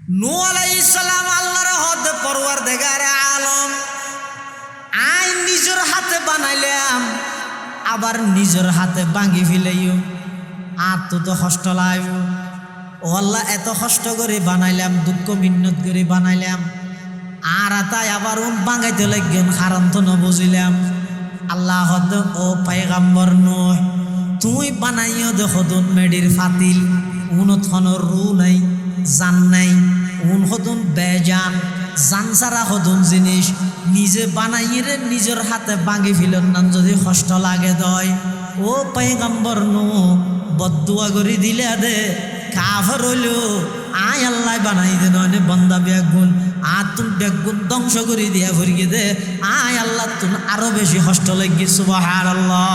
নূহ আলাইহিস সালাম আল্লাহর হদ পরওয়ারদিগার আলম আই নিজের হাতে বানাইলাম আবার নিজের হাতে ভাঙি ফেলাইও আর তো কষ্ট লাইব ও আল্লাহ এত কষ্ট করে বানাইলাম দুঃখ মিন্নত করে বানাইলাম আর তাই আবার ভাঙাইতে লাগেন কারণ তো ন বুঝিলাম আল্লাহ হদ ও পয়গম্বর নূহ তুই বানাইও দেখো দুন মেডির ফাতিল উনত হনর রু নাই জান নাই উন হদুন বেজান জান সারা হদুন জিনিস নিজে বানাইরে নিজের হাতে ভাঙি ফেলেন না যদি কষ্ট লাগে দয় ও পয়গম্বর নূহ বদদুয়া করে দিলে দে কাফের হইল আয় আল্লাহ বানাই দে নয় বন্দা ব্যাগুন আর তুমি ব্যাগুন ধ্বংস করে দিয়া ভরিয়ে দে আয় আল্লাহ তুমি আরো বেশি কষ্ট লাগি সুবহানাল্লাহ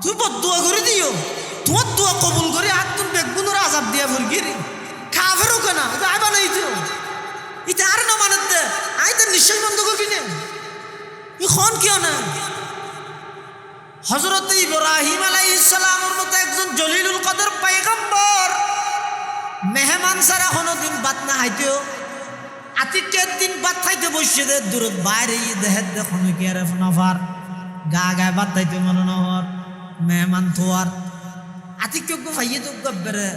তুই বদদুয়া করে দিও তোমার দোয়া কবুল করে আর তুমি ব্যাগুনের আযাব দিয়া ভরিয়ে রে কাফেরও কেনা এটা আয় বানাই দিও এটা আর না মানে দে আয় তো নিশ্চয় বন্ধ করবি না এখন কেউ না হযরত ইব্রাহিম আলাইহিস সালামের মতো একজন জলিলুল কদর পয়গম্বর মেহমান সারা কোনদিন ভাত না খাইতেও আতিকের দিন ভাত খাইতে বসে দে দূরত বাইরে দেহের দেখুন কি আর নফার গা গায়ে ভাত খাইতে মনে নহর মেহমান থোয়ার আতিকে ভাইয়ে তো গব্বরে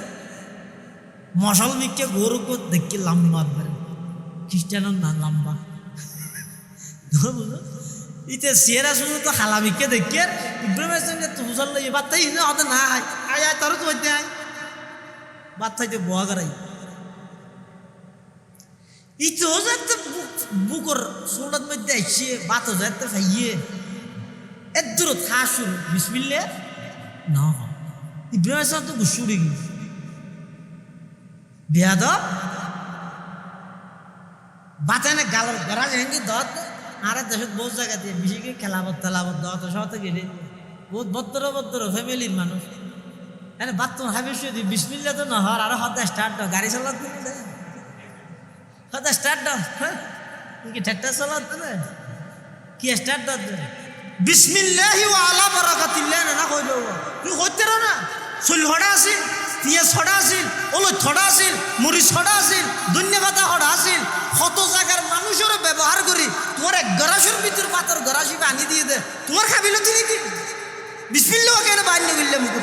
মশাল মিকে গরু কো দেখি লম্বা বেরে খ্রিস্টানের না লম্বা বুঝলো ইতে সিয়েরা শুধু তো হালামিকে দেখে ইব্রাহিমের সঙ্গে তো বুঝল এই বাচ্চাই হতে না আয় আয় তারও তো হইতে আয় বাচ্চাইতে বোয়া করাই ইতো যাতে বুকর সোলার মধ্যে আইসে বাতো যাতে খাইয়ে এর দূর থাসুর বিসমিল্লা না ইব্রাহিমের সঙ্গে তো গুসু উড়ে গেল বেয়াদ বাচ্চা না গালার গড়া যায়নি দত আর দেশত বহুত জায়গা দিয়ে বিশেষকে খেলাবত তেলাবত দত সহতে গেলে বহুত ভদ্র ফ্যামিলির মানুষ এনে বাত তোমার হাবিস দি বিসমিল্লা তো না হর আর হতে স্টার্ট দাও গাড়ি চালাতে না হতে স্টার্ট দাও হ্যাঁ কি ঠেট্টা চালাতে না কি স্টার্ট দাও বিসমিল্লাহি ওয়া আলা বারাকাতিল্লাহ না কইলো তুই হইতে না চুল হড়া আছিল পিঁয়াজ হড়া আছিল ওলো ছড়া আছিল মুড়ি ছড়া আছিল দুনিয়া পাতা হড়া আছিল কত জায়গার মানুষের ব্যবহার করি তোমার এক গরাসের ভিতর পাতর গরাসি আনি দিয়ে দে তোমার খাবিল তিনি কি বিসমিল্লাহ কেন বাইরে গেলে মুখ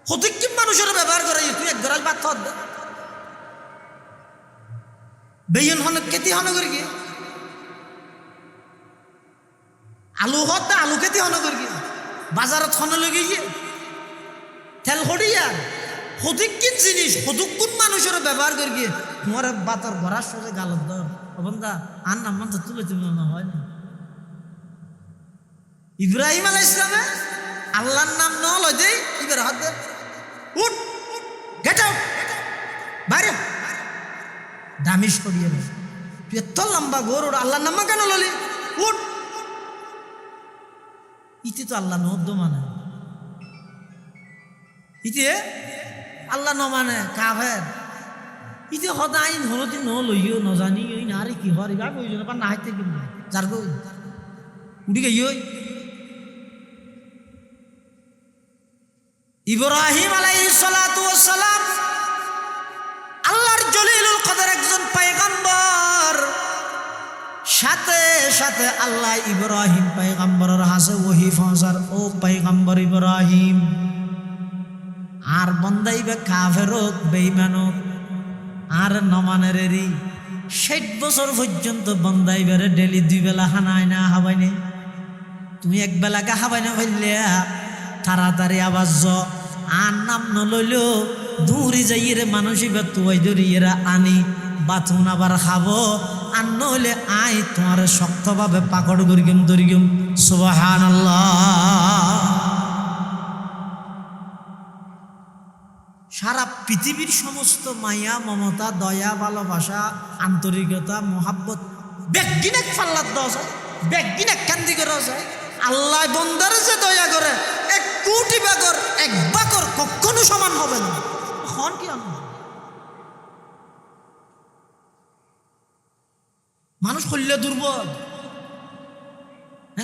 হতিক মানুষের ব্যবহার করে তুই এক গরাল পাত দে বেয়ন হন কেতি হন করি কি আলু হত আলু কেতি হন করি কি বাজারত হন লগে গিয়ে তেল হড়িয়া হদিকিন জিনিস হদুকুন মানুষের ব্যবহার করি গিয়ে তোমার বাতর ঘরার সোজে গালত দর বন্ধা আর নাম তো তুলে তুলে না হয় না ইব্রাহিম আলাইহিস সালামে আল্লাহর নাম ন লই দেই ইবার হাত দে উঠ গেট আউট বাইরে দামিশ করিয়ে না তুই এত লম্বা গরুর আল্লাহর নাম কেন ললি উঠ ইতি তো আল্লাহ নদ্দ মানে ইতি আল্লাহ ন মানে কাফের ইতি সদায় হলতি ন লইও নজানি ওই না আরে কি হর ইবা কইছো না না হাইতে কি যার গো উড়ি গই ইব্রাহিম আলাইহিস সালাতু ওয়াস সালাম আল্লাহর জলিলুল কদর একজন পয়গম্বর সাথে সাথে আল্লাহ ইব্রাহিম পয়গম্বরের হাসে ওহি ফসার ও পয়গম্বর ইব্রাহিম আর বন্দাইবে কাফেরক বেঈমানক আর নমানেরেরই 60 বছর পর্যন্ত বন্দাইবেরে ডেলি 2 বেলা খানায় না হাবাইনে তুমি এক বেলা কা হাবাইনে হইলে তাড়াতাড়ি আওয়াজ আর নাম নলইলো দূরে যাইরে মানুষই তুই ধরিয়েরা আনি বাথুন আবার খাবো আর নইলে আই তোমার শক্তভাবে পাকড় করিম সুবহানাল্লাহ সারা পৃথিবীর সমস্ত মায়া মমতা দয়া ভালোবাসা আন্তরিকতা মোহাব্বত বেগিনেক ফাল্লাত দশ বেগিনেক কান্দি করে আল্লাহ বন্দার যে দয়া করে 1 কোটি বাগর এক বাকর কখনো সমান হবে না হন কি মানুষ হইলে দুর্বল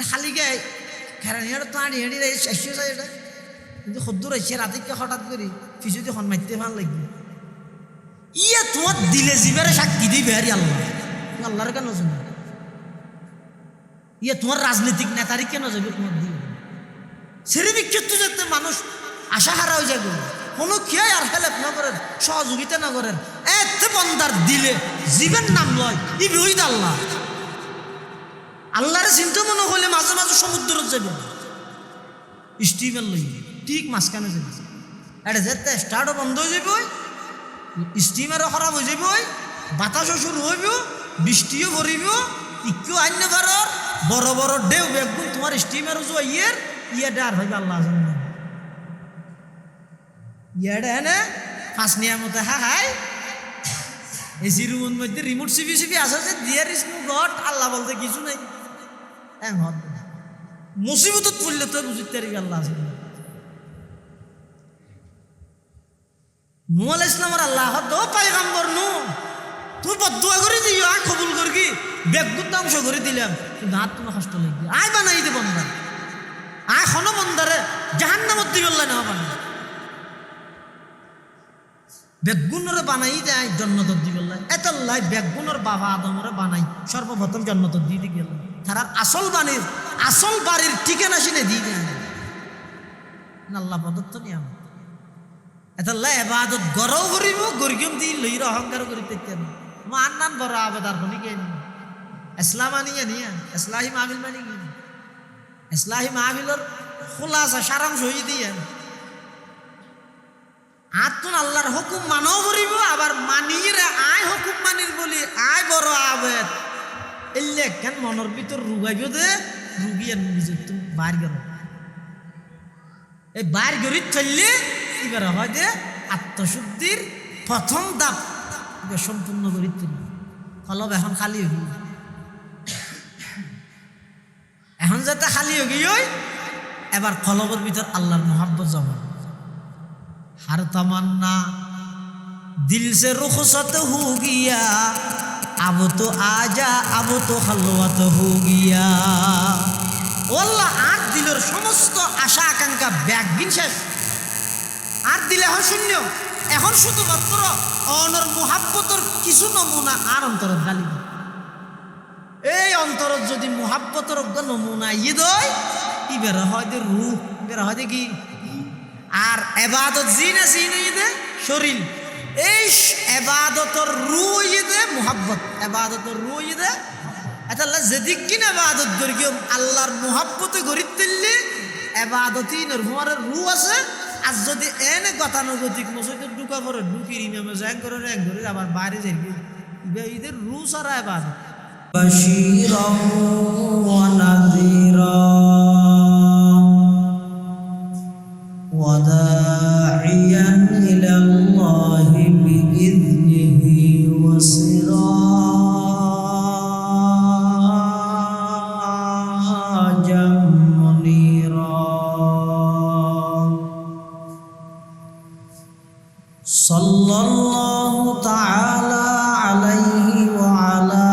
খালি গায়ে খেরা তো আনি হেঁড়ি শেষ যায় এটা কিন্তু সদ্দুর আইসে রাতিকে হঠাৎ করি কিছু যখন মারতে ভাল লাগবে ইয়ে তোমার দিলে জীবের সাক্ষী দিবে আর আল্লাহ আল্লাহর কেন শুনে ইয়ে তোমার রাজনৈতিক নেতারই কেন যাবে তোমার দিবে সেরে বিক্ষিপ্ত যাতে মানুষ আশা হারা হয়ে যাবে কোনো খেয়ে আর হেল্প না করেন সহযোগিতা না করেন এত বন্দার দিলে জীবের নাম লয় ই বিহিত আল্লাহ আল্লাহর চিন্তা মনে হলে মাঝে মাঝে সমুদ্র যাবে স্টিমের লই ঠিক মাঝখানে যাবে এটা যেতে স্টার্টও বন্ধ হয়ে যাবে স্টিমারও খারাপ হয়ে যাবে বাতাসও শুরু হইব বৃষ্টিও ভরিব ইকেও আইন পারর বড় বড় ঢেউ বেগুন তোমার স্টিমারও যে ইয়ে ডার হইবে আল্লাহ জানেন ইয়াডে এনে ফাঁস নিয়ামতে হাই এসি রুমের মধ্যে রিমোট সিপি সিপি আছে যে দিয়ার ইস নো গড আল্লাহ বলতে কিছু নাই মুসিবতত পড়লে তো বুঝতে পারবি আল্লাহ আছে নূহ আলাইহিস সালামের আল্লাহ তো পয়গম্বর নূহ তুই বদদুয়া করে দিও আ কবুল করবি বেগুন ধ্বংস করে দিলাম কিন্তু হাত তোমার কষ্ট লাগবে আয় বানাই দে বন্দা আয় খন বন্দারে জাহান্নামত দিবেল্লা না বানাই বেগুনরে বানাই দেয় জন্নত দিবেল্লা এত লাই বেগুনের বাবা আদমরে বানাই সর্বপ্রথম জন্নত দিয়ে গেল তারা আসল বাড়ির ঠিকানা শুনে দিয়ে দেয় আল্লাহ প্রদত্ত নিয়ম এতলা এবাদত গরও করিব গরিগম দি লইর অহংকার করিতে মান নাম বড় আবেদার শুনি কে ইসলাম আনিয়া নিয়া ইসলাহি মাহফিল মানি কি ইসলাহি মাহফিলর খোলাসা সারাংশ হয়ে দিয়ে আতুন আল্লাহর হুকুম মানও করিব আবার মানিয়ে আয় হুকুম মানির বলি আয় বড় আবেদ এলে কেন মনের ভিতর রুগাইব দে রুগিয়ে নিজে তুমি বাইর গেল এই বাইর গরিব চললে এবার হয় যে আত্মশুদ্ধির প্রথম দাপ সম্পূর্ণ করি তুলি কলব এখন খালি হয়ে গিয়ে এখন যাতে খালি হয়ে গিয়ে এবার কলবের ভিতর আল্লাহর মোহাব্বত জমা हर तमन्ना दिल से रुखसत हो गया अब तो आजा अब तो खलवत हो गया আল্লাহ আর দিলের সমস্ত আশা আকাঙ্ক্ষা ব্যাগিন শেষ আর দিলে এখন শূন্য এখন শুধুমাত্র অনর মুহাব্বতের কিছু নমুনা আর অন্তরের গালি এই অন্তরের যদি মুহাব্বতের নমুনা ইয়ে দেয় কি বের হয় যে রূহ বের হয় যে কি আর এবাদত জিনা সিনে শরীর এই এবাদতর রুইদে মুহাব্বত এবাদতর রুইদে এটা যেদিক কিনা এবাদত করি আল্লাহর মুহাব্বতে গড়ি তুললে এবাদতই নরমারের রু আছে আর যদি এনে গতানুগতিক মসজিদে ঢুকা পড়ে ঢুকি ইমামে জ্যাং করে র্যাং করে আবার বাইরে যাই ঈদের রু সারা এবাদত বাশীরা ওয়া নাযীরা وداعيا إلى الله بإذنه وسراجا منيرا صلى الله تعالى عليه وعلى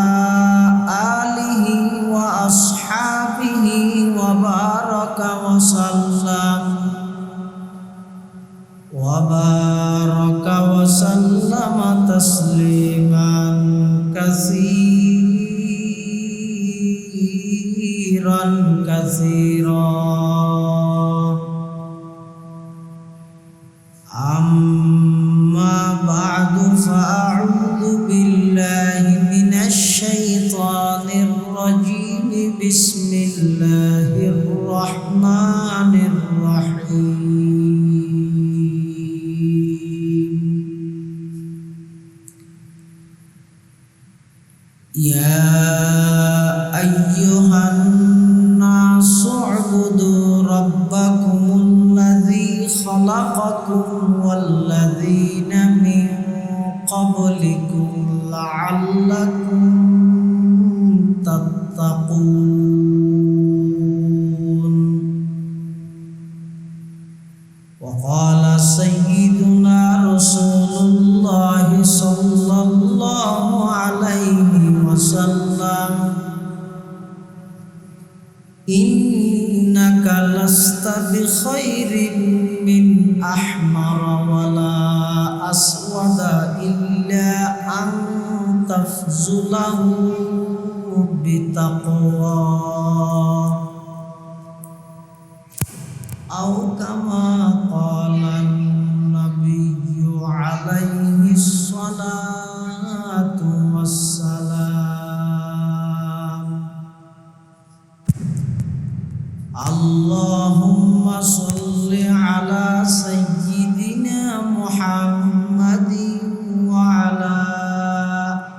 آله وأصحابه وبارك وسلم وبارك وسلم تسليما كثيرا كثيرا أما بعد فأعوذ بالله من الشيطان الرجيم بسم الله الرحمن الرحيم يا أيها الناس اعبدوا ربكم الذي خلقكم والذين من قبلكم لعلكم تتقون وقال سيدنا رسول الله صلى الله عليه وسلم إنك لست بخير أحمر ولا أسود إلا أن تفزله بتقوى أو كما قال النبي عليه الصلاة والسلام اللهم صل على سيدنا محمد وعلى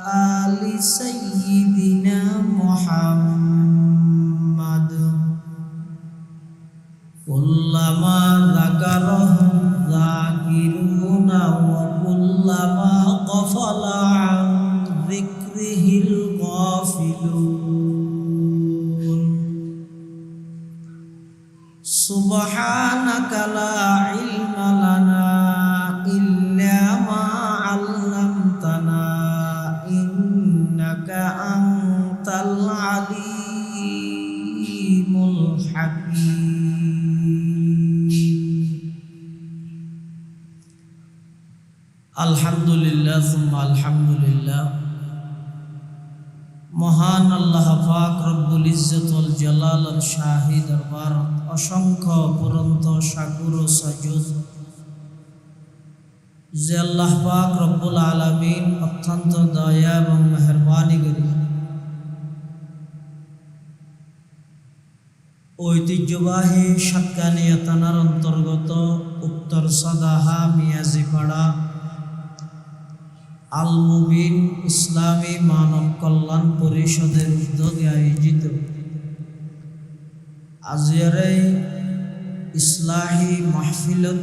آل سيدنا محمد كلما ذكره الذاكرون وكلما غفل عن ذكره الغافلون سبحانك لا علم لنا إلا ما علمتنا إنك أنت العليم الحكيم الحمد لله ثم الحمد لله মহান আল্লাহ পাক রব্বুল ইজ্জত ওয়াল জালালের শাহী দরবার অসংখ্য পুরন্ত শাকুর ও সাজুদ যে আল্লাহ পাক রব্বুল আলামিন অত্যন্ত দয়া এবং মেহেরবানি করে ঐতিহ্যবাহী সাতকানিয়া থানার অন্তর্গত উত্তর সাদাহা মিয়াজিপাড়া আল মুবিন ইসলামী মানব কল্যাণ পরিষদের উদ্যোগে আয়োজিত আজকের এই ইসলাহী মাহফিলত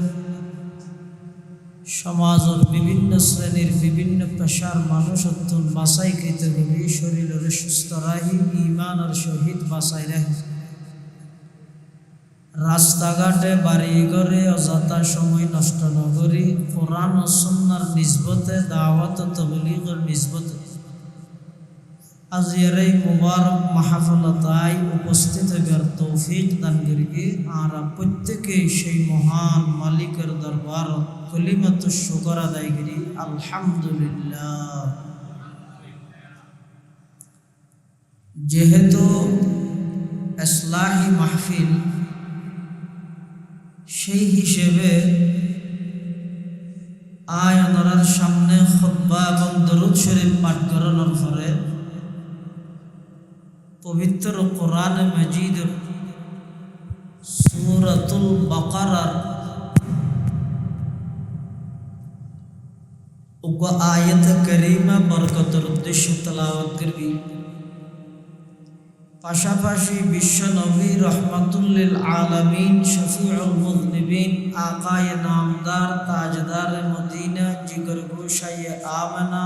সমাজের বিভিন্ন শ্রেণীর বিভিন্ন পেশার মানুষ অত্যন্ত বাসাই খেতে গেলে শরীরের সুস্থ রাহি ইমানের সহিত বাসাই রাহি রাস্তাঘাটে বাড়ি ঘরে অযথা সময় নষ্ট না করি কোরআন ও সুন্নাহর নিসবতে দাওয়াত ও তাবলীগের নিসবতে আজকের এই মুবারক মাহফিলতায় উপস্থিত হবার তৌফিক দান করি আর প্রত্যেকেই সেই মহান মালিকের দরবার কলিমাত শুকর আদায় করি আলহামদুলিল্লাহ। যেহেতু ইসলাহী মাহফিল সেই হিসেবে আয়ানার সামনে খুতবা এবং দরুদ শরীফ পাঠ করানোর পরে পবিত্র কোরআন মাজিদের সূরাতুল বাকারার আয়াত কারীমা বরকতের উদ্দেশ্যে তেলাওয়াত করবি। পাশাপাশি বিশ্ব নবী রহমাতুল্লিল আলামিন শফিউল মুযনিবিন আকায়ে নামদার তাজদার মদিনা জিগর গোশায়ে আমেনা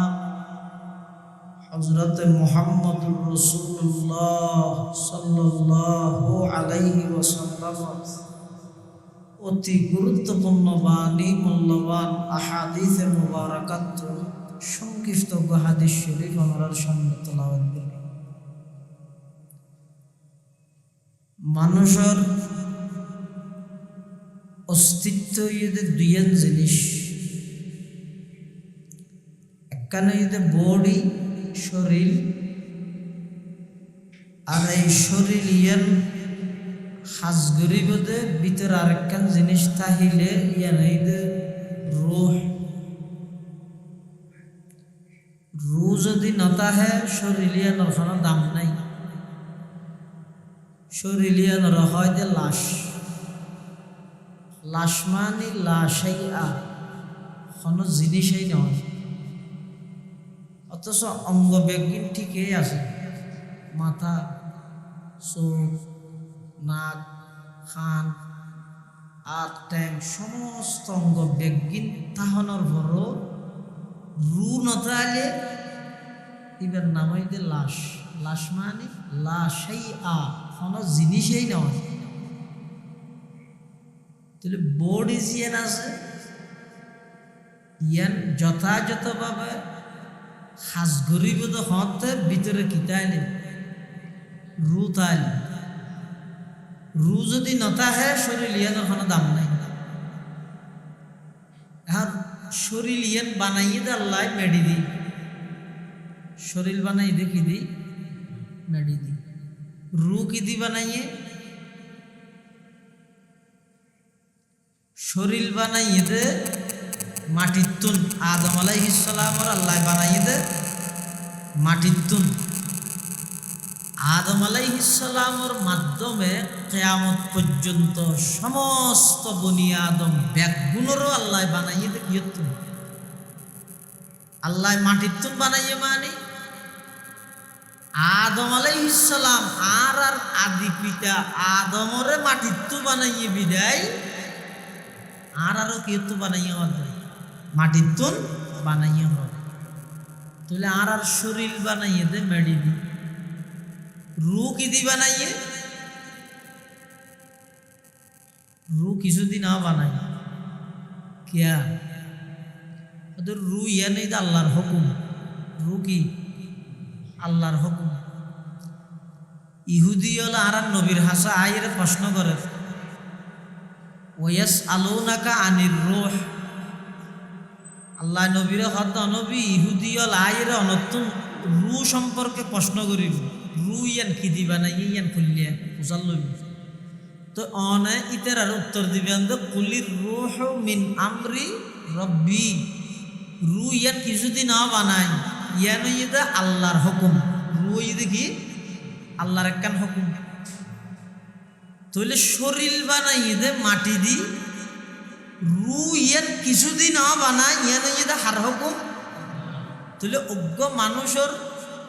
হযরত মুহাম্মদুর রাসূলুল্লাহ সাল্লাল্লাহু আলাইহি ওয়াসাল্লাম অতি গুরুত্বপূর্ণ বাণী মূল্যবান আহাদিসে মুবারাকাত সংক্ষিপ্ত হাদিস শরীফ আমরা সামনে তেলাওয়াত করি। মানুষের অস্তিত্ব এদের দুইয়ের জিনিস, একখানে এদের বডি শরীর, আর এই শরীর ইয়ান হাজগরিবদে ভিতর আরেকখান জিনিস তাহিলে ইয়ান এদের রূহ। রূহ যদি নতাহে শরীর ইয়ানোর কোনো দাম নাই। শরীরিয়ানোর হয় যে লাশ, লাশ মানে লাশাই কোনো জিনিসই নয়, অথচ অঙ্গ ব্যজ্ঞান ঠিকই আছে। মাথা, চোখ, নাক, কান, হাত, ট্যাং সমস্ত অঙ্গ ব্যজ্ঞান তাহনের বড় রু নতালে এবার নাম হইতে লাশ। লাশ মানে লাশাই কোনো জিনিসই নয়। তাহলে বডি জিয়ান আছে ইয়ান যথাযথভাবে হাজ গরিব হতে ভিতরে কিতাইলে রু তাইলে রু যদি নতাহে শরীর ইয়ানোর কোনো দাম নাই। শরীর ইয়ান বানাইয়ে দে আল্লাহ মেডি দি, শরীর বানাই দে কি দি মেডি দি। রু কি দি বানাইয়ে? শরীর বানাইয়ে দে মাটির তুন। আদম আলাইহিস সালামর আল্লাহ বানাইয়ে দে মাটির তুন। আদম আলাইহিস সালামর মাধ্যমে কিয়ামত পর্যন্ত সমস্ত বনি আদম ব্যাগগুলোরও আল্লাহ বানাইয়ে দে কি তুন। আল্লাহ মাটির তুন বানাইয়ে মানে আদম আলাইহিস সালাম আর আদি পিতা আদমরে মাটির তু বানাইয়ে বিদায় আরো কি তু বানাইয়ে হবে মাটির তুন বানাইয়ে হবে। তাহলে আর শরীর বানাইয়ে দে মেডি দি। রু কি দি বানাইয়ে? রু কিছুদিন বানাই কিয়া ওদের রু ইয়া নেই আল্লাহর হুকুম। রু কি আল্লাহর হুকুম। ইহুদি হল আর নবীর হাসা আইরে প্রশ্ন করে ওয়াস আলুনাকা আনির রূহ। আল্লাহ নবীর হদ নবী ইহুদি হল আইরে অনতুন রু সম্পর্কে প্রশ্ন করিব। রু ইয়ান কি দিবা না ইয়ান খুললিয়া উজাল লইব। তো অনে ইতার আর উত্তর দিবেন তো কুলির রূহ মিন আমরি রব্বি। রু ইয়ান কিছুদিন বানাই ইয়ান ইদা আল্লাহর হুকুম। রু ইদে কি আল্লাহর একখান হুকুম। তাহলে শরীর বানাই দে মাটি দি। রু ইয়ান কিছুদিন বানাই ইয়ান ইদা হার হুকুম। তাহলে অজ্ঞ মানুষের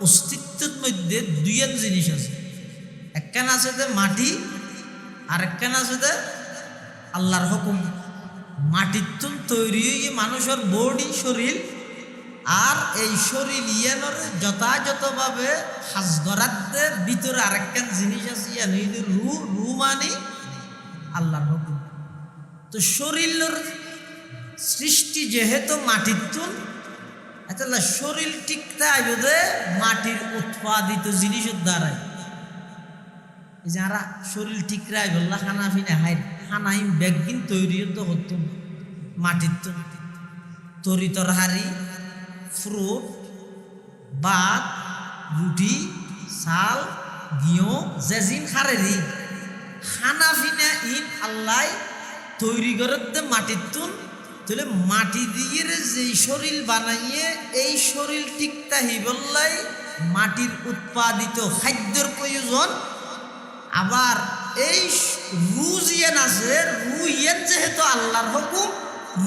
অস্তিত্বের মধ্যে দুইয়ান জিনিস আছে। একখান আছে দে মাটি আর একখান আছে দে আল্লাহর হুকুম। মাটির তুন তৈরি হয়ে মানুষের বডি শরীর আর এই শরীর ইয়ানোর যথাযথভাবে হাজগরাতের ভিতরে আরেকখান জিনিস আছে ইয়ান রু। রু মানে আল্লাহর হুকুম। তো শরীরের সৃষ্টি যেহেতু মাটির তুন তাহলে শরীর টিকতে আইবে মাটির উৎপাদিত জিনিসের দ্বারাই। যারা শরীর ঠিক রায় বললা খানা ফিনে হাই খানাইম ব্যাগিন তৈরি তো হতো মাটির তো তরি তরহারি ফ্রুট ভাত রুটি চাল ঘিও জেজিন খারেরি খানা ফিনা ইন আল্লাহ তৈরি করতে মাটির তুন। তাহলে মাটি দিয়ে যেই শরীর বানাইয়ে এই শরীর ঠিকটা হিবল্লাই মাটির উৎপাদিত খাদ্যের প্রয়োজন। আবার এই রু জিয়ান আছে রু ইয়েন যেহেতু আল্লাহর হুকুম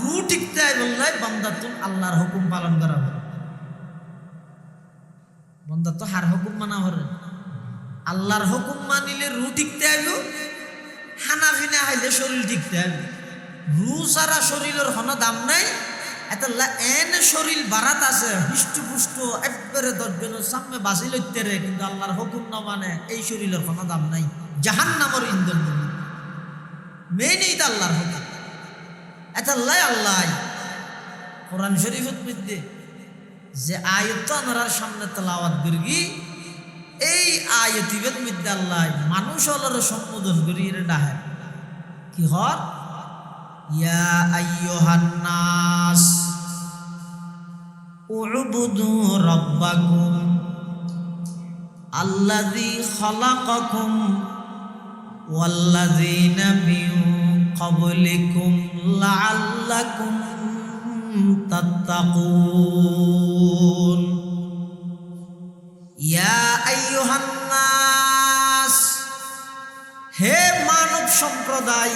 রু ঠিকতে বললাই বান্দা তুন আল্লাহর হুকুম পালন করা হবে। বান্দা তো হার হুকুম মানা হরে আল্লাহর হুকুম মানিলে রু ঠিকতে আইব। খানা ফিনা হাইলে শরীর ঠিকতে আইব। রু সারা শরীরের হন দাম নাই। এন শরীর বারাত আছে হিষ্টপুষ্ট একবারে 10 জনের সামনে বাঁচি লইতে রে কিন্তু আল্লাহর হুকুম না মানে এই শরীরের কোনো দাম নাই। জাহান্নামের ইন্ধন মেন এই আল্লাহর হুকুম। এতাল্লাই আল্লাহ কোরআন শরীফের মধ্যে যে আয়াত আমরার সামনে তেলাওয়াত করি এই আয়াতিবের মধ্যে আল্লাহ মানুষ হলর সম্বোধন করি এর ডাহে কি হর ইয়া আইয়ুহান নাস উবুদু রাব্বাকুম আল্লাযী খালাকাকুম ওয়াল্লাযীনা মিন ক্বাবলিকুম লাআল্লাকুম তাত্তাকুন। ইয়া আইয়ুহান নাস হে মানব সম্প্রদায়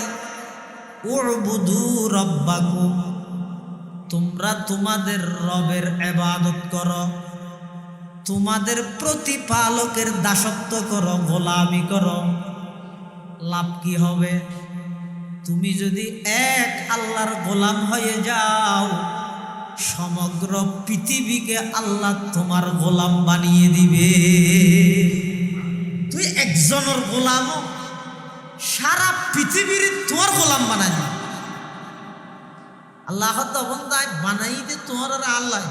উবুদু রাব্বাকুম তোমরা তোমাদের রবের ইবাদত করো, তোমাদের প্রতিপালকের দাসত্ব করো, গোলামি করো। লাভ কি হবে? তুমি যদি এক আল্লাহর গোলাম হয়ে যাও সমগ্র পৃথিবীকে আল্লাহ তোমার গোলাম বানিয়ে দিবে। তুই একজনের গোলাম সারা পৃথিবীর তোমার গোলাম বানাই দিবে আল্লাহ। তখন তাই বানাই দে তোমার আর আল্লাহ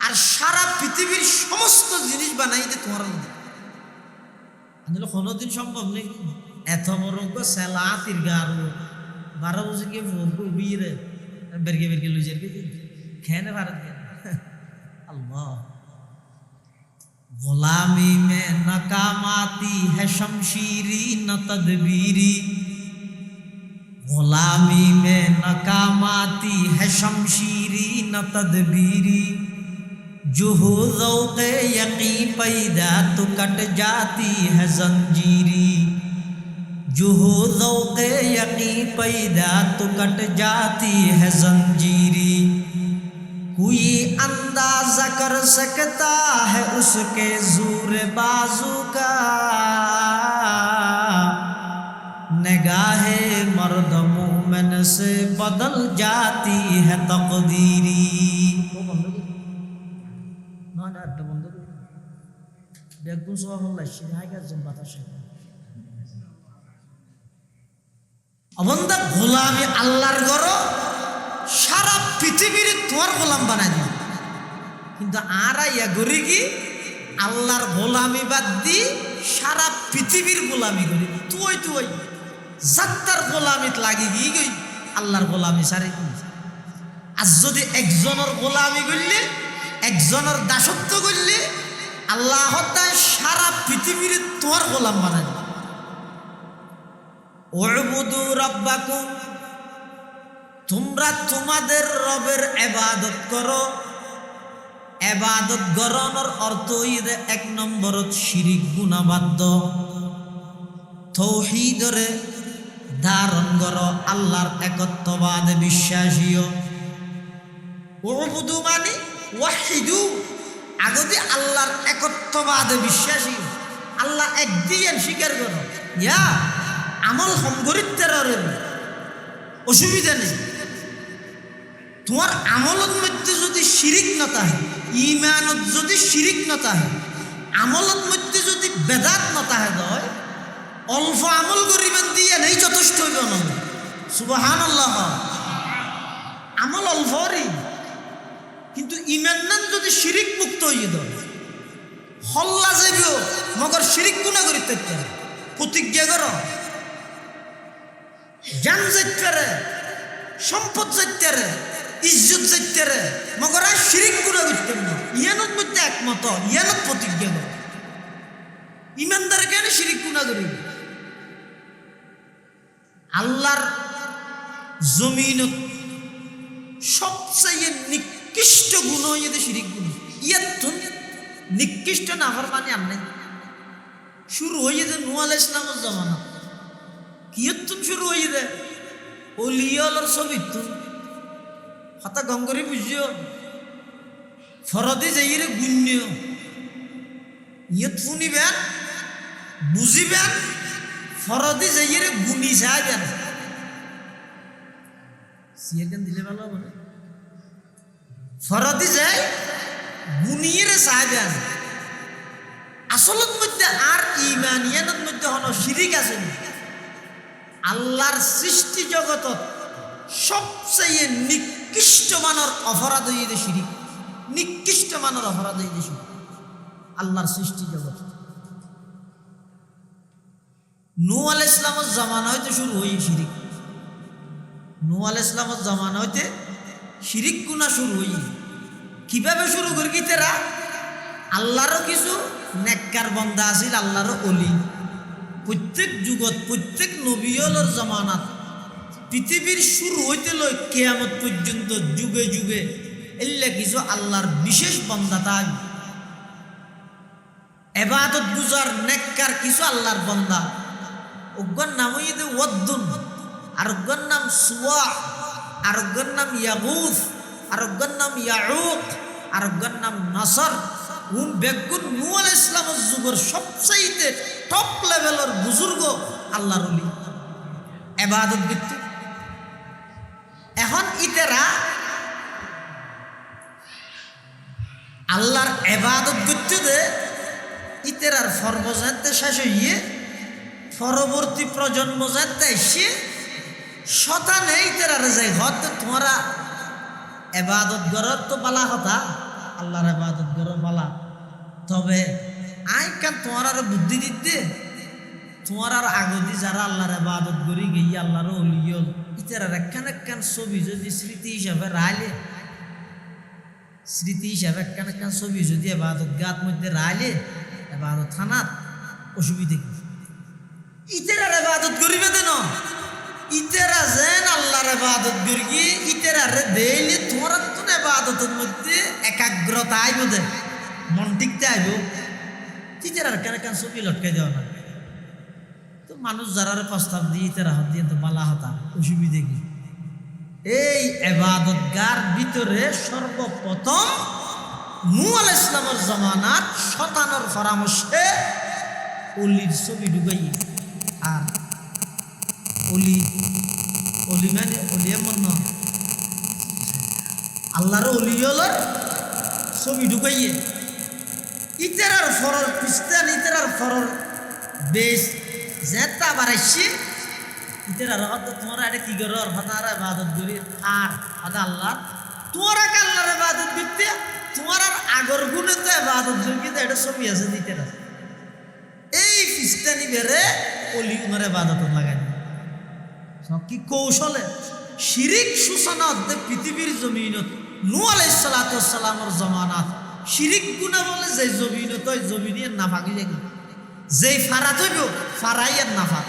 আর সারা পৃথিবীর সমস্ত জিনিস বানাই দে তোমার কোনোদিন সম্ভব নেই। এত বড় সেলা তিরগা আর 12 বছর গিয়ে বিয়ে বেরকে বেরকে লুজের কে খেয়ে ভারত अल्लाह गुलामी में नकामाती है शमशीरी न तदबीरी गुलामी में नकामाती है शमशीरी न तदबीरी जो हो ज़ौक़े यक़ी पैदा तो कट जाती है जंजीरी जो हो ज़ौक़े यक़ी पैदा तो कट जाती है जंजीरी कोई अंदाजा कर सकता है उसके ज़ोर बाजू का निगाहे मर्द मोमिन से बदल जाती है तकदीरी बेगुन सोहल्ला शिरागा जंबाता शेखा अबंदा गोलामी अल्लाहर गरो সারা পৃথিবীর তোমার গোলাম বানাই দিই কিন্তু আরা ইয়া করি কি আল্লাহর গোলামি বাদ দি সারা পৃথিবীর গোলামি করি তুই যাত্তার গোলামিত লাগি গই গই আল্লাহর গোলামি সারি আর যদি একজনের গোলামি করলে একজনের দাসত্ব করলে আল্লাহ সারা পৃথিবীর তোমার গোলাম বানাই দিই উবুদু রাব্বাকুম তোমরা তোমাদের রবের ইবাদত করো ইবাদত গরনের অর্থ হইছে এক নম্বরত শিরিক গুনাহবাদ তৌহিদরে ধারণ করো আল্লাহর একত্ববাদে বিশ্বাসীও উবুদু মানে ওয়াহিদু আগদি আল্লাহর একত্ববাদে বিশ্বাসী আল্লাহ একদিন স্বীকার করো ইয়া আমল সম্গরিতের অসুবিধা নেই তোমার আমলত মধ্যে যদি শিরিক না থাকে ঈমানত যদি শিরিক না থাকে আমলত মধ্যে যদি বেদাত না থাকে হয় অল্প আমল করিবেন দিয়ে নেই যথেষ্ট হইব না সুবহানাল্লাহ আমল অল্পরই কিন্তু ঈমান নান যদি শিরিক মুক্ত হইয়ে দেয় হল্লা যাইব মগর শিরিক গুনাহ করিতে প্রতিজ্ঞা করো জান যাইতে সম্পদ যাইতে ইজ্জত যাইতে মগর আর শিরিক গুনাহ করতেন না ইয়ানত মধ্যে একমত ইয়ানত প্রতিজ্ঞা করো ইমানদার কেন শিরিক গুনাহ করি আল্লাহর জমিনত সবচেয়ে নিকৃষ্ট গুণ হইতে শিরিক গুণ ইয়াত নিকৃষ্ট নাফরমানি আমনে শুরু হইতে নূহ আলাইহিস সালামের জামানা কিয়তুন শুরু হইতে ওলিয়ালর ছবিতুন হাতা গঙ্গরি বুঝিও ফরদি যাইরে গুণ্য ইয়ত শুনিবেন বুঝিবেন ফরদি যাইরে গুণি যাইবেন সিয়াকেন দিলে ভালো হবে ফরদি যাই গুণিয়ে চাইবেন আসলত মধ্যে আর ইমানিয়ানের মধ্যে হলো শিরিক আছে আল্লাহর সৃষ্টি জগতত সবচেয়ে নিকৃষ্ট মানের অপরাধ হইতে শিরিক নিকৃষ্ট মানের অপরাধ হইতে শিরিক আল্লাহর সৃষ্টি জগৎ নূহ আলাইহিস সালামের জামানা হইতে শুরু হই শিরিক নূহ আলাইহিস সালামের জামানা হইতে শিরিক গুনাহ শুরু হই কিভাবে শুরু করি তেরা আল্লাহরও কিছু নেককার বান্দা আছিল আল্লাহর ওলি প্রত্যেক যুগত প্রত্যেক নবীর জামানাত পৃথিবীর শুরু হইতে লই কিয়ামত পর্যন্ত যুগে যুগে এল্লা কিছু আল্লাহর বিশেষ বান্দা তাই ইবাদত গুজার নেককার কিছু আল্লাহর বান্দা ওগর নাম হইতে ওয়াদ্দুন আর ওগর নাম সুয়া আর ওগর নাম ইয়াগুস আর ওগর নাম ইয়াউক আর ওগর নাম নাসর বেগুন নূহ আলাইহিস সালামের যুগের সবচেয়ে টপ লেভেলের বুজুর্গ আল্লাহর ওলি ইবাদত ভিত্তিক এখন ইতেরা আল্লাহর ইবাদত করতে ইতেরার ফরবজাতে শেষ হইয়ে পরবর্তী প্রজন্ম যাতে এসে শতানে ইতেরারে যাই হত তোমরা ইবাদত করার তো বালা কথা আল্লাহর ইবাদত করো বালা তবে আই কান তোমার আর বুদ্ধি দিতে তোমার আর আগদি যারা আল্লাহর ইবাদত করি গিয়ে আল্লাহর ওলি ইতার একখান একখান ছবি যদি স্মৃতি হিসাবে রাইলে, স্মৃতি হিসাবে একখান একখান ছবি যদি এবাদত গাত মধ্যে রাইলে এবাদত থানার অসুবিধা কি? ইতার এবাদত করিবে দেন, ইতারা যেন আল্লাহর এবাদত করি, ইতারে দেইলে তোমার তো এবাদতের মধ্যে একাগ্রতা আইব, দে মন টিকতে আইব। ইতার কেন কেন ছবি লটকাই দেওয়া না? তো মানুষ যারা প্রস্তাব দিয়ে ইতারা হাত দিয়ে তো বালা হতা অসুবিধে কি? এই এবাদত গার ভিতরে সর্বপ্রথম নূহ আলাইহিস সালামের জমানাত শতানোর পরামর্শে অলির ছবি ঢুকাই। আর অলি অলি মানে অলি এমন ন, আল্লাহর অলি হলো ছবি ঢুকাইয়ে ইতারার ফরর খ্রিস্টান, ইতারার ফরর বেশ যেটা বাড়াইছে ইতারার হয়তো তোমরা এটা কি করো হতারা ইবাদত করি। আর হয়তো আল্লাহ তোমরা কে আল্লাহর ইবাদত করতে, তোমার আর আগর গুণে তো ইবাদত করি, এটা ছবি আছে ইতারা। এই খ্রিস্টানি বেড়ে অলি উনার ইবাদত লাগাই কি কৌশলে শিরিক সূচনা পৃথিবীর জমিনত নূহ আলাইহিস সালামের জমানাত শিরিক গুণা বলে যে জমিনত জমিনের নাফা গিয়ে যে ফারা তৈব ফারাইয়ের নাফা,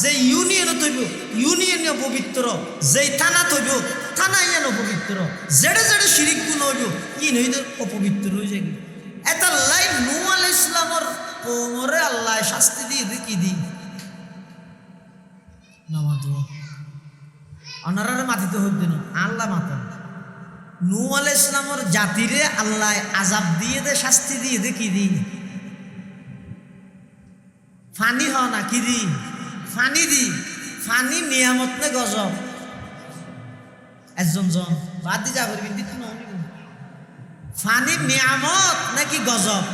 যে ইউনিয়ন তৈব ইউনিয়নীয় পবিত্র, যে থানা তৈব থানাইয়েন অপবিত্র, যেড়ে যেড়ে শিরিক গুণ হইব কি নইদ অপবিত্র হয়ে যায়। এটা লাইন নূহ আলাইহিস সালামের কোমরে আল্লাহ শাস্তি দিয়ে কি দিই নামাজ অনারারে মাতিতে হইত না, আল্লাহ মাতেন। নূহ আলাইহিস সালামের জাতিরে আল্লাহ আযাব দিয়ে দে, শাস্তি দিয়ে দে কি দিন ফানি হ না কি দিন ফানি দি ফানি নিয়ামত নে গজব একজন জন বাদ দি যাবে কিন্তু ফানি নিয়ামত নাকি গজব?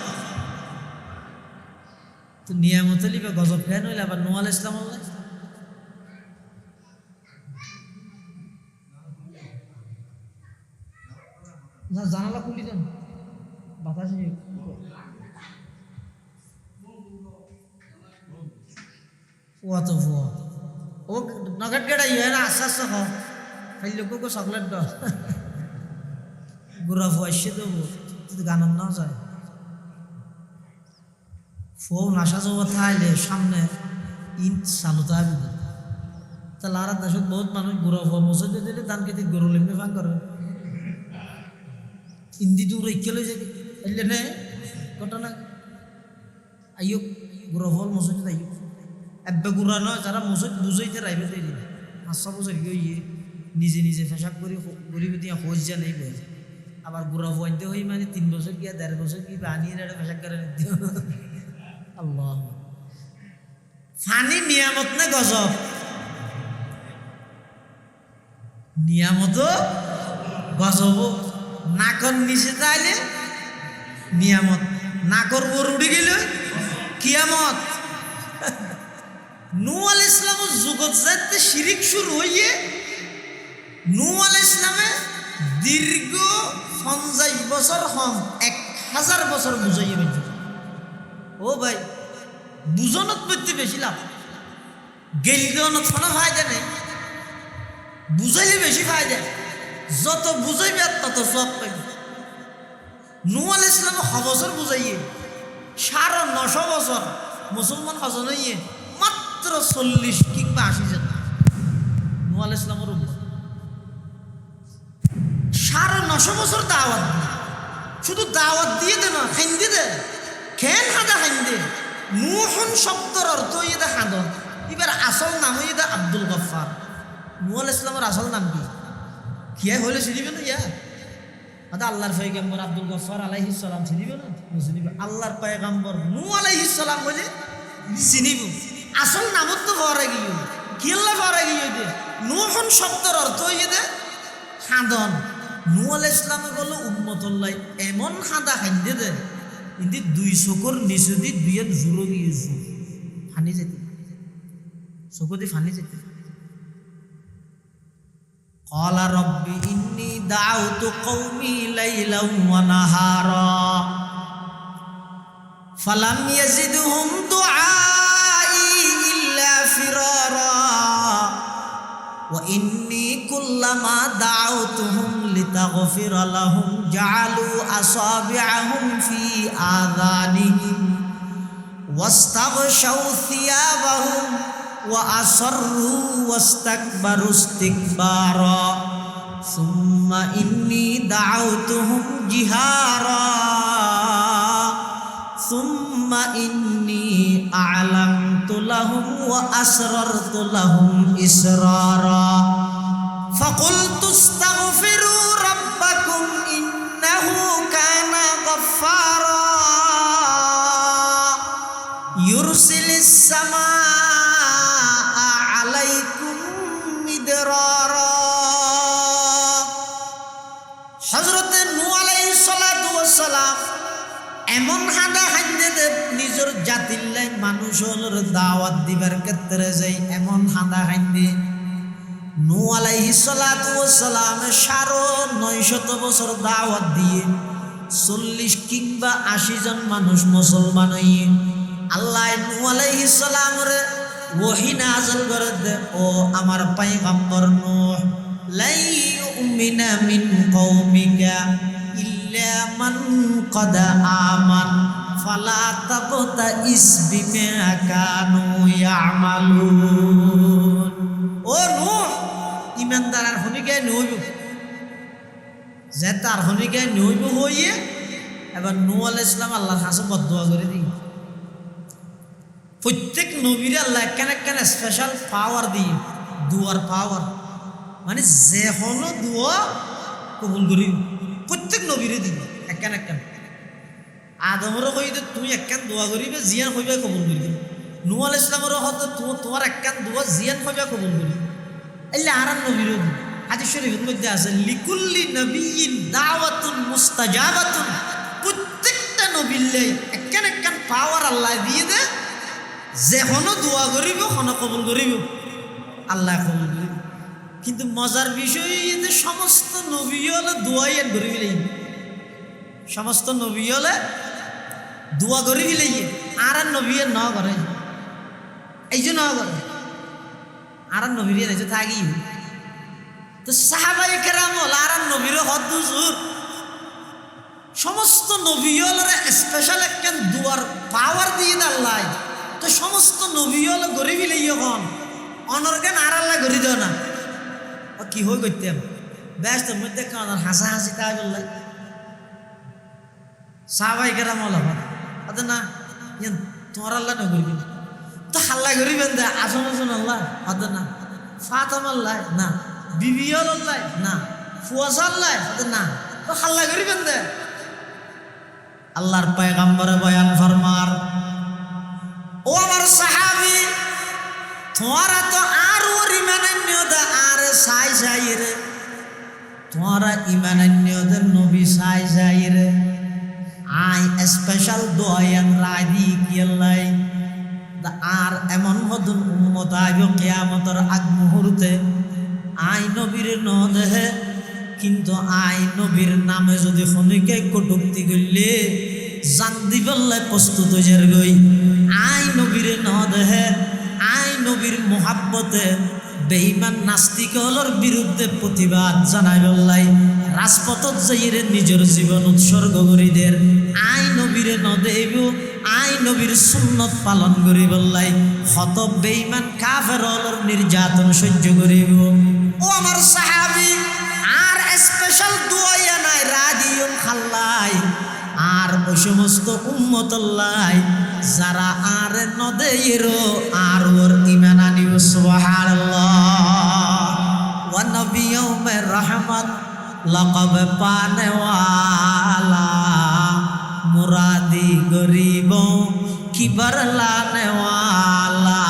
তো নিয়ামত লিবে গজব কেন হইলে আবার নূহ আলাইহিস সালাম জানালা খুলি দেন বাতাস ফুয়া তো ফুয়া ও নগদ গেড়া ইয়ে না আস্তে আস্তে হ খাই লোক চকলেট দ গুড়া ফুয়াইছে তো গান না যায় ফোন আসা যাওয়া থাইলে সামনে ইট চালু থাকবে। তাহলে আর দেশত বহুত মানুষ গুড়া ফুয়া মসজিদে দিলে ধান খেতে গরু লিখবে ফাং করে হিন্দি দূর ইকেলে যাবে এলে নে ঘটনা আইও গুড়া ফল মসজিদে আইও এব্বে গুড়া নয় যারা মসজিদ বুঝাইতে রাইবে তাই হাসা বুঝাই গিয়ে নিজে নিজে ফেসাব করে গরিব দিয়া হোজ যা নেই বে আবার গুড়া ফুয়াইতে হই মানে 3 বছর গিয়া 1.5 বছর কি আনিয়ে এটা ফেসাব করে নিতে আল্লাহ। ফানি নিয়ামত না গজব? নিয়ামত গজব। নাকর নিচে তাইলে নিয়ামত, নাকর ওর উঠে গেল কিয়ামত। নূহ আলাইহিস সালামের যুগত যাতে শিরিক শুরু হইয়ে নূহ আলাইহিস সালামে দীর্ঘ 50 বছর হম 1000 বছর বুঝাইয়ে বেঁচে। ও ভাই বুঝনত করতে বেশি লাভ, গেলিদনত কোনো ফায়দা নেই, বুঝাইলে বেশি ফায়দা। যত বুঝাইবে তত সব পাইবে। নূহ আলাইহিস সালাম বছর বুঝাইয়ে 950 বছর মুসলমান হজন হইয়ে মাত্র 40 কিংবা 80 জন নূহ আলাইহিস সালামের উম্মত। 950 বছর দাওয়াত, শুধু দাওয়াত দিয়ে দে না খাইন্দে দে খেন হাদা খাইন্দে। নূহন শব্দের অর্থ ইয়ে হাদন, এবার আসল নাম ইয়ে আব্দুল গফফার। নূহ আলাইহিস সালামের আসল নাম কি কিয়া হইলে চিনিবে না? ইয়া আদা আল্লাহর পয়গম্বর আব্দুল গফফার আলাইহিস সালাম চিনিবে না? চিনিবে। আল্লাহর পয়গম্বর নূহ আলাইহিস সালাম বলে চিনিব। আসল নামত তো ভরে গিয়ে কি আল্লাহ ভরে গিয়ে দে নূহন শব্দের অর্থ ইয়ে দে হাদন। নূহ আলাইহিস সালামে বলে উম্মতুল্লাহ এমন হাদা খাইন্দে দে কিন্তু 2 চকুর নিচে দি 2 জুড়ো গিয়েছে ফানি যেতে, চকু দি ফানি যেতে। قال رب إني دعوت قومي ليلا ونهارا فلم يزدهم دعائي إلا فرارا وإني كلما دعوتهم لتغفر لهم جعلوا أصابعهم في آذانهم واستغشوا ثيابهم وأصروا واستكبروا استكبارا ثم إني دعوتهم جهارا ثم إني أعلنت لهم وأسررت لهم إسرارا فقلت استغفروا ربكم إنه كان غفارا يرسل السماء عليكم مدرارا হযরতে নূহ আলাইহিস সালাতু ওয়াস সালাম এমন হাঁদা হাঁদে নিজের জাতির লাই মানুষের দাওয়াত দিবার ক্ষেত্রে যাই এমন হাঁদা হাঁদে নূহ আলাইহিস সালাতু ওয়াস সালাম 950 বছর দাওয়াত দিয়ে 40 কিংবা 80 জন মানুষ মুসলমান হইয়ে আল্লাহ নূহ আলাইহিস সালামরে ওহী নাযিল করে দে ও আমার পয়গম্বর নূহ লাই ইউমিনা মিন কওমিকা ইল্লা মান ক্বাদ আমান ফালা তাবতাইস বিমা কানু ইয়ামালুন ও নূহ ইমানদার আর হনিকে নূহ যে তার হনিকে নূহ হইয়ে এবার নূহ আলাইহিস সালাম আল্লাহর কাছে বদদুয়া করে দি প্রত্যেক নবীরে আল্লাহ কেন স্পেশাল পাওয়ার দিয়ে দুয়ার পাওয়ার মানে যে হলো দুয়া কবুল করি প্রত্যেক নবীরে দিবে একখান আদমরও কইতে তুমি একখান দোয়া করিবে জিয়ান হইবে কবুল করিবে নূহ আলাইহিস সালামের হয়তো তোমার একখান দোয়া জিয়ান হইবে কবুল করিবে এলে আর নবীরও হাদিস শরীফের মধ্যে আছে লিকুল্লি নবিয়্যিন দাওয়াতুন মুস্তাজাবাতুন প্রত্যেকটা নবীর একখান পাওয়ার আল্লাহ দিয়ে দে যে হনো দোয়া করিব হনো কবুল করিব আল্লাহ কবুল করিব কিন্তু মজার বিষয় যে সমস্ত নবী হলে দোয়াই করিবি সমস্ত নবী হলে দোয়া করিবি আর নবী ন করে এই যে ন করে আর নবীর যে থাকি তো সাহাবায়ে কেরাম হল আর নবীর হদ হুজুর সমস্ত নবী হলে স্পেশাল একখান দোয়ার পাওয়ার দিয়ে আল্লাহ তো সমস্ত নবী হলে গরিবি এখন অনর্গান আর আল্লাহ গড়ি দেও না কি হয়ে করতাম ব্যস্ত মধ্যে কেমন হাসাহাসি তাই বললাই সাহাবায়ে কেরাম হল না তোমার আল্লাহ না করবি তো হাল্লা করিবেন দে আসন আসন আল্লাহ হতে না ফাতাম আল্লাহ না বিবি আল্লাহ না ফুয়াস আল্লাহ হতে না তো হাল্লা করিবেন দে আল্লাহর পয়গম্বরে বয়ান ফরমার ও আমার সাহাবী তোমারা তো আর ওর ইমানান্য দে আর সাই যাই রে তোমারা ইমানান্য দে নবী সাই যাই রে আই স্পেশাল দোয়ান রাদি কি আল্লাহ আর এমন মদন উম্মত আইব কিয়ামতের আগ মুহূর্তে আই নবীর ন দেহে কিন্তু আই নবীর নামে যদি খনিকে কটুক্তি করলে জান দিবল্লাই প্রস্তুত হয়ে গই আই নবীর ন দেহে আই নবীর মোহাব্বতে বেঈমান নাস্তিকদের বিরুদ্ধে প্রতিবাদ জানাই বললাই রাজপথত যাইরে নিজের জীবন উৎসর্গ করি দের আই নবীরে ন দেব আই নবীর সুন্নত পালন করি বললাই হত বেঈমান কাফেরর নির্যাতন সহ্য করিব ও আমার সাহাবী আর স্পেশাল দোয়া নাই রাদিউন খাল্লাই আর ওই সমস্ত উম্মতুল্লাহ যারা আর নদেরো আর ওর ঈমান আনিব সুবহানাল্লাহ ওয়া নবিয়ুমে রহমত লকব পানে ওয়ালা মুরাদি গরিব কিবার লানে ওয়ালা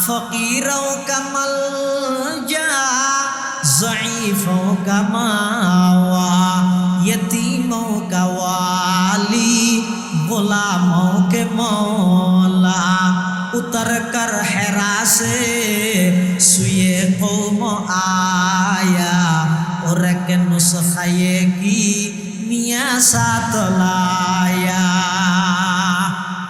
ফকিরও কামাল যা ज़ईफ़ों का मावा यतीमों का वाली गुलामों के मौला उतर कर हेरा से सुए कौम आया और एक नुस्खे की मियाँ साथ लाया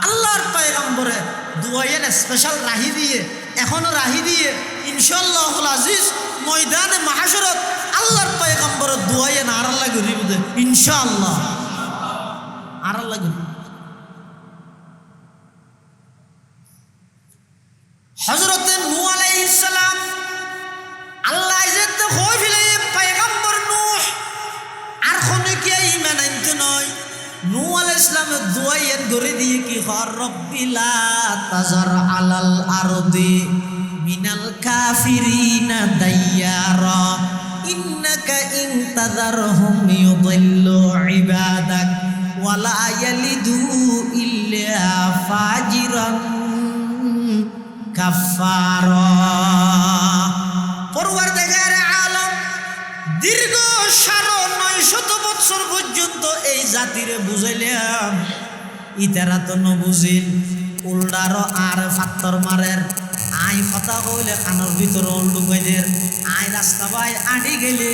আল্লাহর পয়গম্বরে দুয়ায়ের স্পেশাল রাহি দিয়ে এখনো রাহি দিয়ে ইনশাআল্লাহুল আজিজ ময়দানে মাহশরত আল্লাহর পয়গম্বরের দোয়ায়ে না আর আল্লাহ গরিব দে ইনশাআল্লাহ আর আল্লাহ গরিব হযরতে নূহ আলাইহিস সালাম আল্লাহ ইজ্জত হই ফেলে পয়গম্বর নূহ আর কোনে কি ঈমান আনতে নয় নূহ আলাইহিস সালামের দোয়ায়ে করে দিয়ে কি হর রব্বিলা তাজার আলাল আরদি মিনাল কাফিরিনা দাইয়ারা ইন্নাকা ইন তাযারহুম ইউদিল্লু ইবাদাক ওয়ালা ইয়ালিদু ইল্লা ফাজিরান কাফারা পরওয়ারদিগারে আলম দীর্ঘ ৯৫০ বছর পর্যন্ত এই জাতিরে বুঝাইলাম ইতারা তো ন বুঝিল উল্ডারও আর ফাত্তর মারের আই কথা কইলে কানের ভিতরে লুকাইদের আই রাস্তা বাই আড়ি গেলে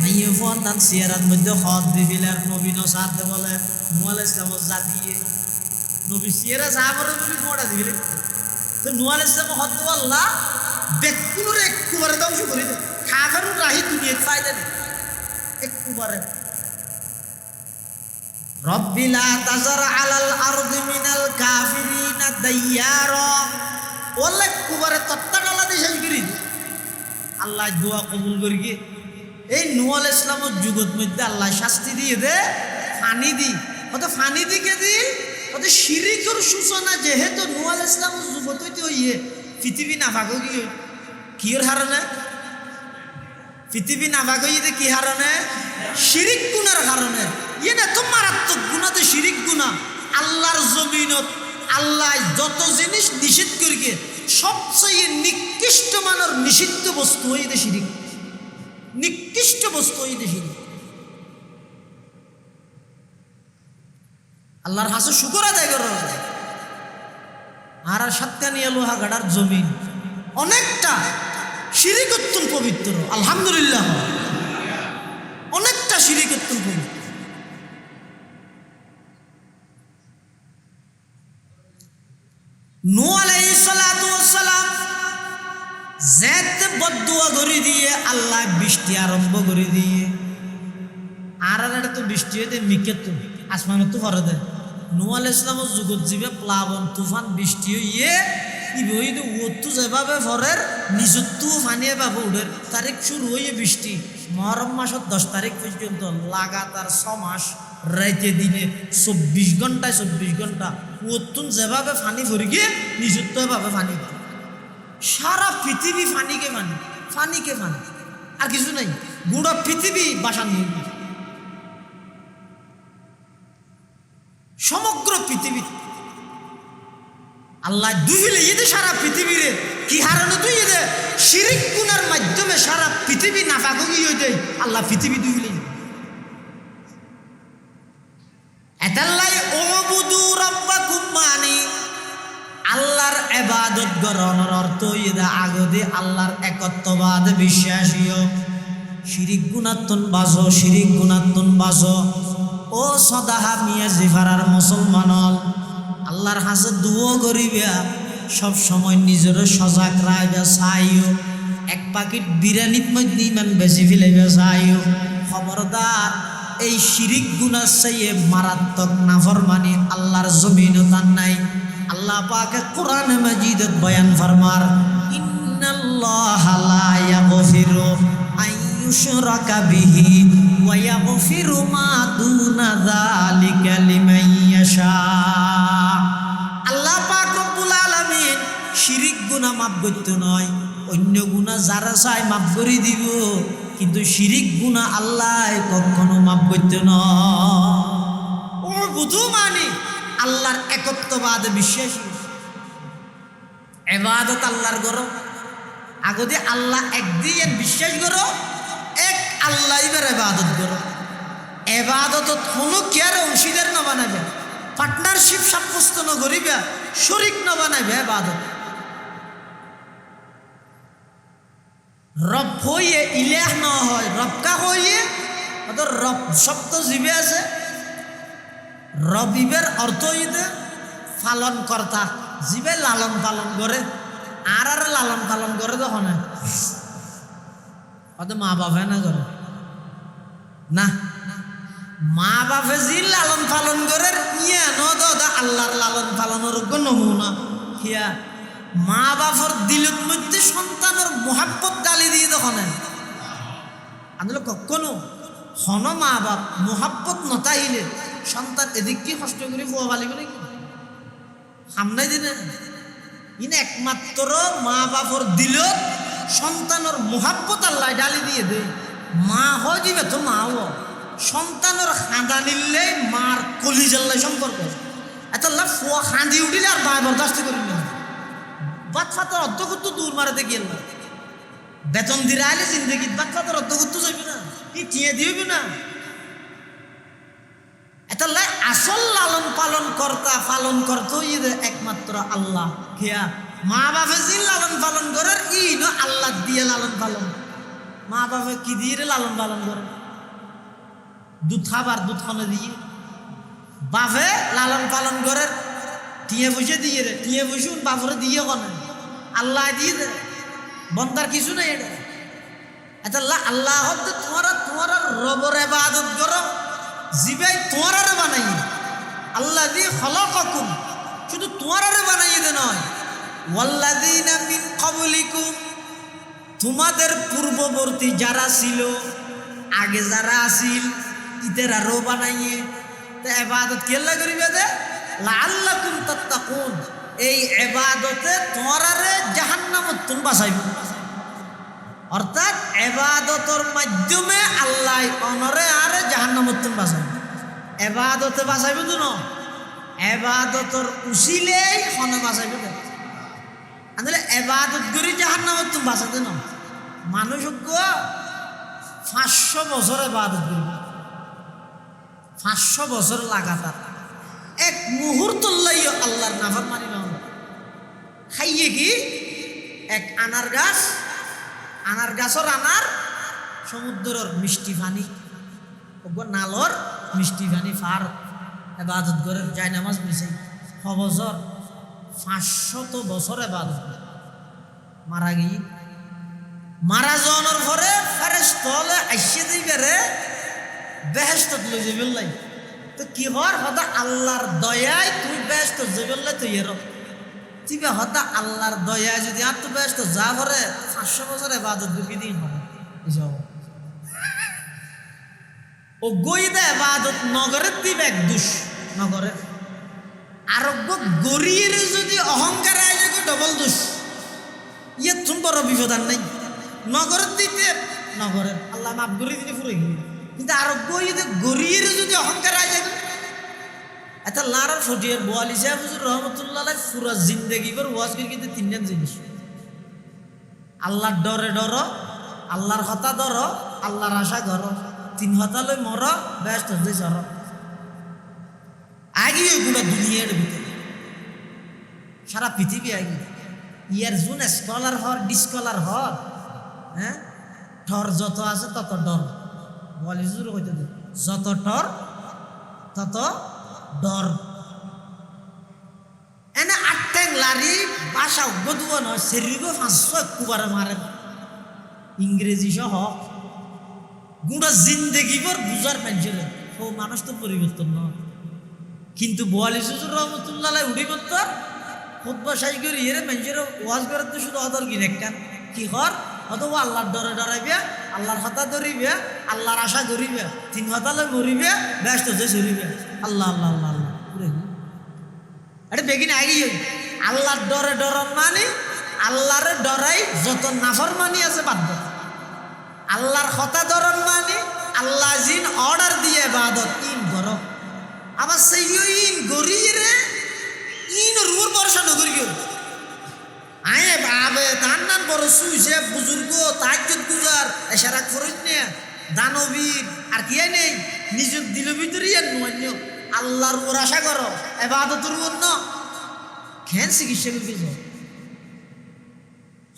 মাইয়ে ফোন দান সিয়ারাত মধ্যে হদ দিবিলার নবীন সাথে বলে নূহ ইসলামের জাতিয়ে নবী সিয়ারা সাহাবরে নবী মোড়া দিবিলে তো নূহ ইসলাম হদ আল্লাহ ব্যক্তিগুলোর একবারে ধ্বংস করে দে কাফের রাহি দুনিয়া ফায়দা নেই একবারে রব্বিলা তাজার আলাল আরদি মিনাল কাফিরিনা দাইয়ারা ওলে কুবারে তত্তাডালা দিয়ে শেষ করি আল্লাহ দোয়া কবুল করি কি এই নূহ আলাইহিস সালামের যুগত মধ্যে আল্লাহ শাস্তি দিয়ে দে ফানি দি ওতে ফানি দিকে দি ওতে শিরিকের সূচনা যেহেতু নূহ আলাইহিস সালামের যুগত হইতে হইয়ে পৃথিবী না ভাগ কি কির হারনে পৃথিবী না ভাগ হইতে কি হারনে শিরিক গুনার কারণে ইয়ে না তো মারাত্মক গুনাতে শিরিক গুনাহ আল্লাহর জমিনত আল্লাহ যত জিনিস নিষেধ করিকে সবচেয়ে নিকৃষ্ট মানের নিষিদ্ধ বস্তু হইতে শিরিক নিকৃষ্ট বস্তু হইতে শিরিক আল্লাহর হাসে শুকর আদায় করো আর সাতকানিয়া লোহা গাড়ার জমিন অনেকটা শিরিক অত্যন্ত পবিত্র আলহামদুলিল্লাহ অনেকটা শিরিক অত্যন্ত পবিত্র নূহ আলাইহিস সালাতু ওয়াস সালাম যেতে বদদুয়া করে দিয়ে আল্লাহ বৃষ্টি আরম্ভ করে দিয়ে আর এটা তো বৃষ্টি হইতে মিকে তো আসমানত তো ভরে দেয় নূহ আলাইহিস সালামের যুগত জীবে প্লাবন তুফান বৃষ্টি হইয়ে ইবইদ ওতো যেভাবে ভরের নিজত্ব ফানিয়ে বাবু উড়ের তারিখ শুরু হইয়ে বৃষ্টি মুহররম মাসের 10 তারিখ পর্যন্ত লাগাতার 6 মাস রাইতে দিনে 24 ঘন্টায় 24 ঘন্টা ওতুন যেভাবে ফানি ভরে গিয়ে নিজত্ব ভাবে ফানি সারা পৃথিবী ফানিকে ফানি ফানিকে ফানি আর কিছু নাই গোটা পৃথিবী বাসান নিয়ে সমগ্র পৃথিবী আল্লাহ দুইলে ইদে সারা পৃথিবীরে কি হারানো তুই ইদে শিরিক গুনার মাধ্যমে সারা পৃথিবী নাফাক হয়ে হইতে আল্লাহ পৃথিবী দুইলে এতাল্লাই উবুদু রাব্বাকুম মানি আল্লাহর ইবাদত করার অর্থ ইদা আগদে আল্লাহর একত্ববাদ বিশ্বাসীয় শিরিক গুনাতন বাজো শিরিক গুনাতন বাজো ও সদাহা মিয়া জিফারার মুসলমানল আল্লাহর হাসে দুও করিবা সব সময় নিজের সজাগ রাখবে চাইও এক প্যাকেট বিরিয়ানির মধ্যে ইমান বেশি ফেলাইবে চাইও খবরদার এই শিরিক গুনাহ চাইয়ে মারাত্মক নাফরমানি আল্লাহর জমিনও তার নাই আল্লাহ পাকে কোরআন মাজিদত বয়ান ফরমার ইন্নাল্লাহা লা ইয়াগফিরু আইয়ুশরাকা বিহি ওয়া ইয়াগফিরু মা দুনা যালিকা লিমান ইয়াশা আল্লাহ পাক রব্বুল আলামিন শিরিক গুনাহ মাফ করতে নয় অন্য গুনাহ যারা চায় মাফ করে দিব কিন্তু শিরিক গুনাহ আল্লাহ কখনো মাফ করতে নয় ও বুঝু মানে আল্লাহর একত্ববাদে বিশ্বাসী ইবাদত আল্লাহর করো আগতে আল্লাহ একদিন বিশ্বাস করো এক আল্লাহ এবার ইবাদত করো ইবাদত কোনো কেয়ার অংশীদার না বানাবে পার্টনারশিপ সাব্যস্ত ন করিবা শরীক ন বানাইবে ইবাদত রব হইয়ে ইলাহ ন হয় রবকা হইয়ে অত রব শব্দ জিবে আছে রবিবের অর্থ হইতে পালন কর্তা জিবে লালন পালন করে আর লালন পালন করে তখন অত মা বাপে না করে না, মা বাপে যি লালন পালন করে ইয়ে নদা আল্লাহর লালন পালনের নমুনা কিয়া মা বাপর দিলের মধ্যে সন্তানের মোহাব্বত গালি দিয়ে তখন আনলে কখনো হন মা বাপ মোহাব্বত নতাইলে সন্তান এদিক কি কষ্ট করে ফুয়া বালি করে সামনে দিনে ইনে একমাত্র মা বাপর দিলত সন্তানের মোহাব্বত আল্লাহ ডালি দিয়ে দে মা হয় দিবে তো মা হ সন্তানের খাঁদা নিলে মার কলিজাল্লাই সম্পর্ক এত লাভ ফুয়া খাঁদি উঠিলে আর মা বরদাস্ত করি না বাদ ফাতার অর্ধকুত্তু দূর মারাতে গেল না বেতন দিয়ে আইলে জিন্দগি বাদ ফাতার অর্ধকুত্তু যাবি না কি টিয়ে দিবি না এটা লাই আসল লালন পালন করতো একমাত্র আল্লাহ খেয়া মা বাপে যে লালন পালন করার ই না আল্লাহ দিয়ে লালন পালন মা বাপে কি দিয়ে লালন পালন করে দুধ খাবার দুধ খানে দিয়ে বাপে লালন পালন করে টিয়ে বসে দিয়ে রে টিয়ে বসে বাপরে দিয়ে কনে আল্লাহ দিয়ে দে বন্দার কিছু নেই এটা এটা আল্লাহ তোমার রবর ইবাদত করো জিবাই তোমার বানাই আল্লাহ দিয়ে খলাকাকুম শুধু তোমার বানাইয়ে দে নয় ওয়াল্লাযীনা মিন ক্বাবলিকুম তোমাদের পূর্ববর্তী যারা ছিল আগে যারা আছিল ইদের আরো বানাইয়ে তে ইবাদত কেল্লা করিবে দে লাআল্লাকুম তাত্তাকুন এই ইবাদতে তোমারে জাহান্নামত তুন বাঁচাইবে অর্থাৎ ইবাদতের মাধ্যমে আল্লাহ অনরে আর জাহান্নামত তুন বাঁচাইবে ইবাদতে বাঁচাইবে তো না ইবাদতের উসিলেই হনে বাঁচাইবে দে আনলে ইবাদত করি জাহান্নামত তুন বাঁচাতে না মানুষ 500 বছর ইবাদত করবে 500 বছর লাগাতার এক মুহূর্ত লাইও আল্লাহর নাফরমানি না খাইয়ে কি এক আনার গাছর আনার সমুদ্রের মিষ্টি পানি নালর মিষ্টি পানি ফার ইবাদত করে যায় নামাজ মিশাই বছর 500 বছর ইবাদত মারা গিয়ে মারা যাওয়ার পরে ফেরেশতা আইসে দিবে বেহেশতত লই যাবে লাই তো কি হর হদা আল্লাহর দয়ায় তুই বেহেশত যাবে লাই তুই এর তিবে হদা আল্লাহর দয়ায় যদি আর তো বেহেশত যা করে 500 বছর ইবাদত দুকি দিন হবে বুঝাও ও গইদা ইবাদত নগরে দিবে এক দুষ নগরে আরোগ্য গরিয়ের যদি অহংকার আয় যে ডবল দুষ ইয়ে তুমি বড় বিপদ আর নাই নগরের দিতে নগরে আল্লাহ মাফ করে দিতে ফুরে গিয়ে কিন্তু আরোগ্য যদি গরিয়ের যদি অহংকার আয় যায় এটা লারার ফটিয়ে বোয়ালি সাহেব হুজুর রহমতুল্লাহ পুরা জিন্দেগি করে ওয়াজ করে কিন্তু 3টা জিনিস আল্লাহর ডরে ডর আল্লাহর হতা ধর আল্লাহর আশা ঘর 3 হতা লই মর ব্যস্ত হয়ে চর আগে এগুলো দুনিয়ার ভিতরে সারা পৃথিবী আগে ইয়ার জুন স্কলার হর ডিসকলার হর হ্যাঁ ঠর যত আছে তত ডর বলি জুর হইতে যত ঠর তত ডর এনে 8 ট্যাং লারি ভাষা গদুয়া নয় শরীরও 500 কুবারে মারে ইংরেজি সহ গুড়া জিন্দেগি পর বুঝার পেনছিল ও মানুষ তো পরিবর্তন নয় কিন্তু বোয়ালি হুজুর রহমতুল্লাহ উঠি করতো খুতবা সাই করি এর মানুষের ওয়াজ করার তো শুধু অদর কিনে একটা কি কর অথবা আল্লাহর ডরে ডরাইবে আল্লাহর হতা ধরিবে আল্লাহর আশা করিবে 3 হতালে মরিবে ব্যস্ত যে সরিবে আল্লাহ আল্লাহ আল্লাহ আল্লাহ পুরে এটা বেগিন আগে আল্লাহর ডরে ডরন মানে আল্লাহরে ডরাই যত নাফরমানি আছে বাধ্য আল্লাহর হতা ধরন মানে আল্লাহ জিন অর্ডার দিয়ে ইবাদত ইন করো আবার সেই ইন গরিরে ইন রুর বর্ষা নগর গিয়ে আয়ে বাবে তার নাম বড় সুইছে বুজুর্গ তাহাজ্জুদ গুজার এশারাত ফরজ নিয়ে দানবীর আর কি নেই নিজের দিল ভিতরে আর নয় আল্লাহর উপর আশা করো ইবাদতের উপর না খেন চিকিৎসা করবে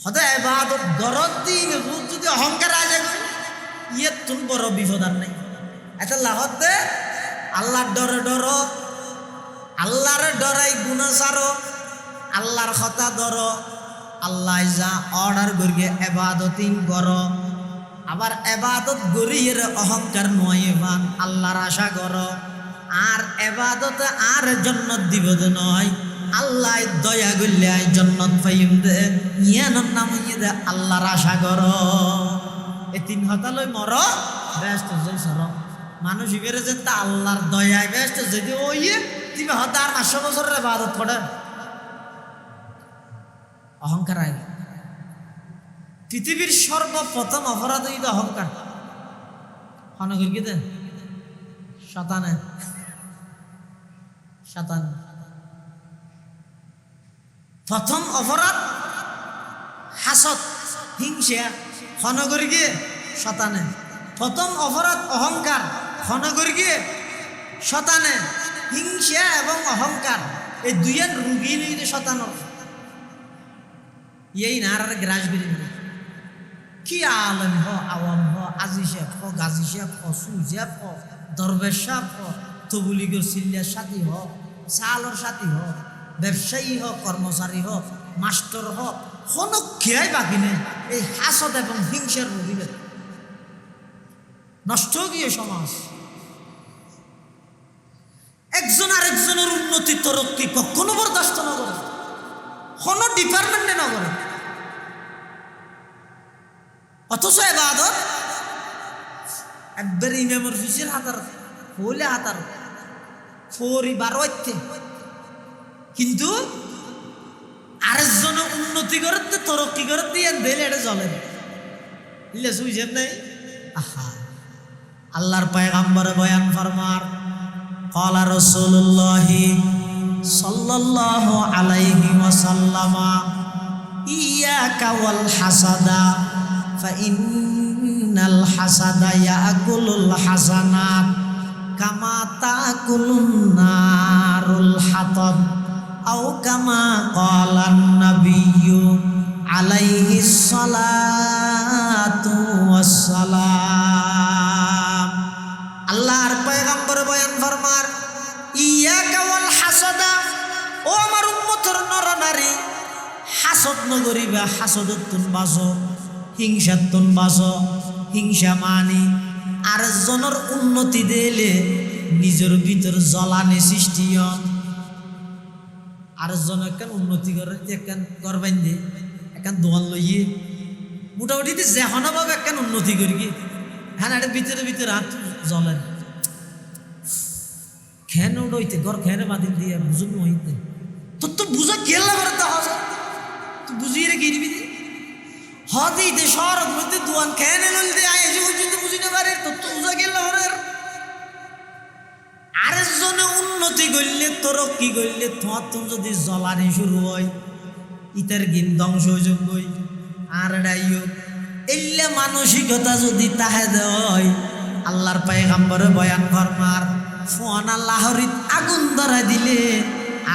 হতে ইবাদত দরদ দিন রূপ যদি অহংকার আ যাবে ইয়ে তুমি বড় বিপদ আর নাই এটা লাহতে আল্লাহর ডরে ডরো আল্লাহর ডরাই গুনাহ ছাড়ো আল্লাহর কথা ধরো আল্লাহ যা অর্ডার করিয়ে ইবাদতিন করো আবার এবাদত গরিয়ের অহংকার নয় বান আল্লাহর আশা করো আর এবাদতে আর জন্নত দিব নয় আল্লাহ দয়া করলে জন্নত পাইম দে ইয়ানোর নাম দে আল্লাহর আশা করো এ তিন হতালই মর ব্যস্ত যাই সর মানুষ ইবেরে যে তা আল্লাহর দয়ায় ব্যস্ত যদি ওই তুমি হতা আর 500 বছরের এবাদত করে অহংকার আয় পৃথিবীর সর্বপ্রথম অপরাধ হইল অহংকার হনগর কি দেন শতানে শতান প্রথম অপরাধ হাসদ হিংসা হনগর গিয়ে শতানে প্রথম অপরাধ অহংকার হনগর গিয়ে শতানে হিংসা এবং অহংকার এই দুইয়ের রুগী নিয়ে শতানো এই নারার গ্রাস বেরিয়ে কি আলম হ আওয়াম হ আজি শেফ হ গাজী শেফ হ সুজেফ হ দরবেশ সাপ হ তবুলিগর সিল্লিয়ার সাথী হ চালর সাথী হ ব্যবসায়ী হ কর্মচারী হ মাস্টার হ কোনো খেয়াই বাকি নেই এই হাসদ এবং হিংসার রোগীদের নষ্ট গিয়ে সমাজ একজন আরেকজনের উন্নতি তরক্কি কখনো বরদাস্ত না করে কোনো ডিপার্টমেন্টে না করে অথচ এবাদত একবার ইমামের ফিসের হাতার হলে হাতার পরিবার ঐক্যে কিন্তু আরেকজন উন্নতি করতে তরক্কি করতে দিলে এটা চলে ইলে সুইছেন নাই আহা আল্লাহর পয়গম্বর বয়ান ফরমার ক্বালা রাসূলুল্লাহ সাল্লাল্লাহু আলাইহি ওয়াসাল্লাম ইয়াকা ওয়াল হাসাদা ফাইন্নাল হাসাদা ইয়াকুলুল হাসানাত কামা তাকুলুন নারুল হাতাব আও কামা ক্বালান নাবিয়্যু আলাইহিস সালাতু ওয়াসসালাম আল্লাহর পয়গম্বর বয়ান ফরমার ইয়াকা ওয়াল হাসাদা ও আমার উম্মতের নর নারী হাসদ নগরিবা হাসদতুন বাসো হিংসাতুন বাসো হিংসা মানি আর জনের উন্নতি দিলে নিজের ভিতর জ্বালানি সৃষ্টি হন আর জন একখান উন্নতি করে একখান করবেন যে একখান দোয়ান লইয়ে মোটামুটি যে হনভাবে একখান উন্নতি করি কি হ্যাঁ এটা ভিতরে ভিতরে হাত জ্বলেন খেন উড়ইতে ঘর খেনে বাদিল দিয়ে বুঝুন হইতে তোর তো বুঝা গেল তুই বুঝিয়ে রে গিরবি হতে শহর মধ্যে দোয়ান খেনে লইল দিয়ে আয় এসে পর্যন্ত বুঝি না পারে তোর তো বুঝা গেল আরেকজনে উন্নতি করলে তরক্কি করলে তোমার তো যদি জ্বলানি শুরু হয় ইতার গিন ধ্বংস হয়ে যাবই আর ডাইও এলে মানসিকতা যদি তাহে দেয় আল্লাহর পয়গম্বরে বয়ান ফরমার ফোনা লাহরিত আগুন ধরা দিলে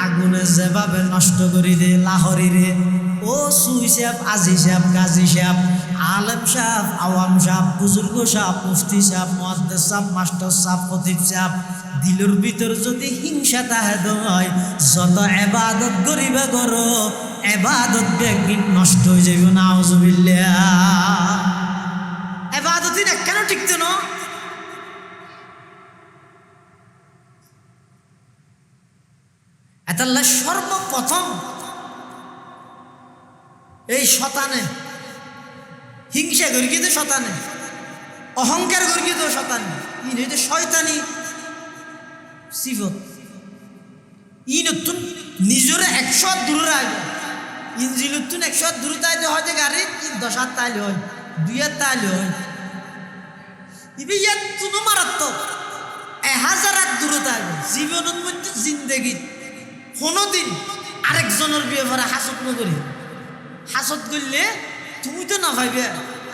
আগুনে যেভাবে নষ্ট করে দে লাহরিরে ও সুই সাহেব আজি সাহেব গাজী সাহেব আলেম সাহেব আওয়াম সাহেব বুজুর্গ সাহেব মুফতি সাহেব মুহাদ্দিস সাহেব মাস্টার সাহেব খতিব সাহেব দিলের ভিতর যদি হিংসা তাহে হয় যত এবাদত করিবা করো এবাদত একদিন নষ্ট হয়ে যাবে নাউজুবিল্লাহ এবাদতই না কেন টিকতো না এতাল্লাহ সর্বপ্রথম এই শতানে হিংসা গর্গিত শতানে অহংকার গর্গিত শতানে ইন হইতে শয়তানি সিফত ই নতুন নিজরে 100 দূরে আইবে ইঞ্জিল নতুন 100 দূরে তাইলে হয়তো গাড়ি 10 হাত তাইলে হয় 2 হাত তাইলে হয় ইবি ইয়াত তুমি মারাত্মক 1000 হাত দূরে তাইবে জীবনের মধ্যে জিন্দেগি কোনোদিন আরেকজনের ব্যাপারে হাসদ নকরি হাসদ করলে তুমি তো না ভাইবে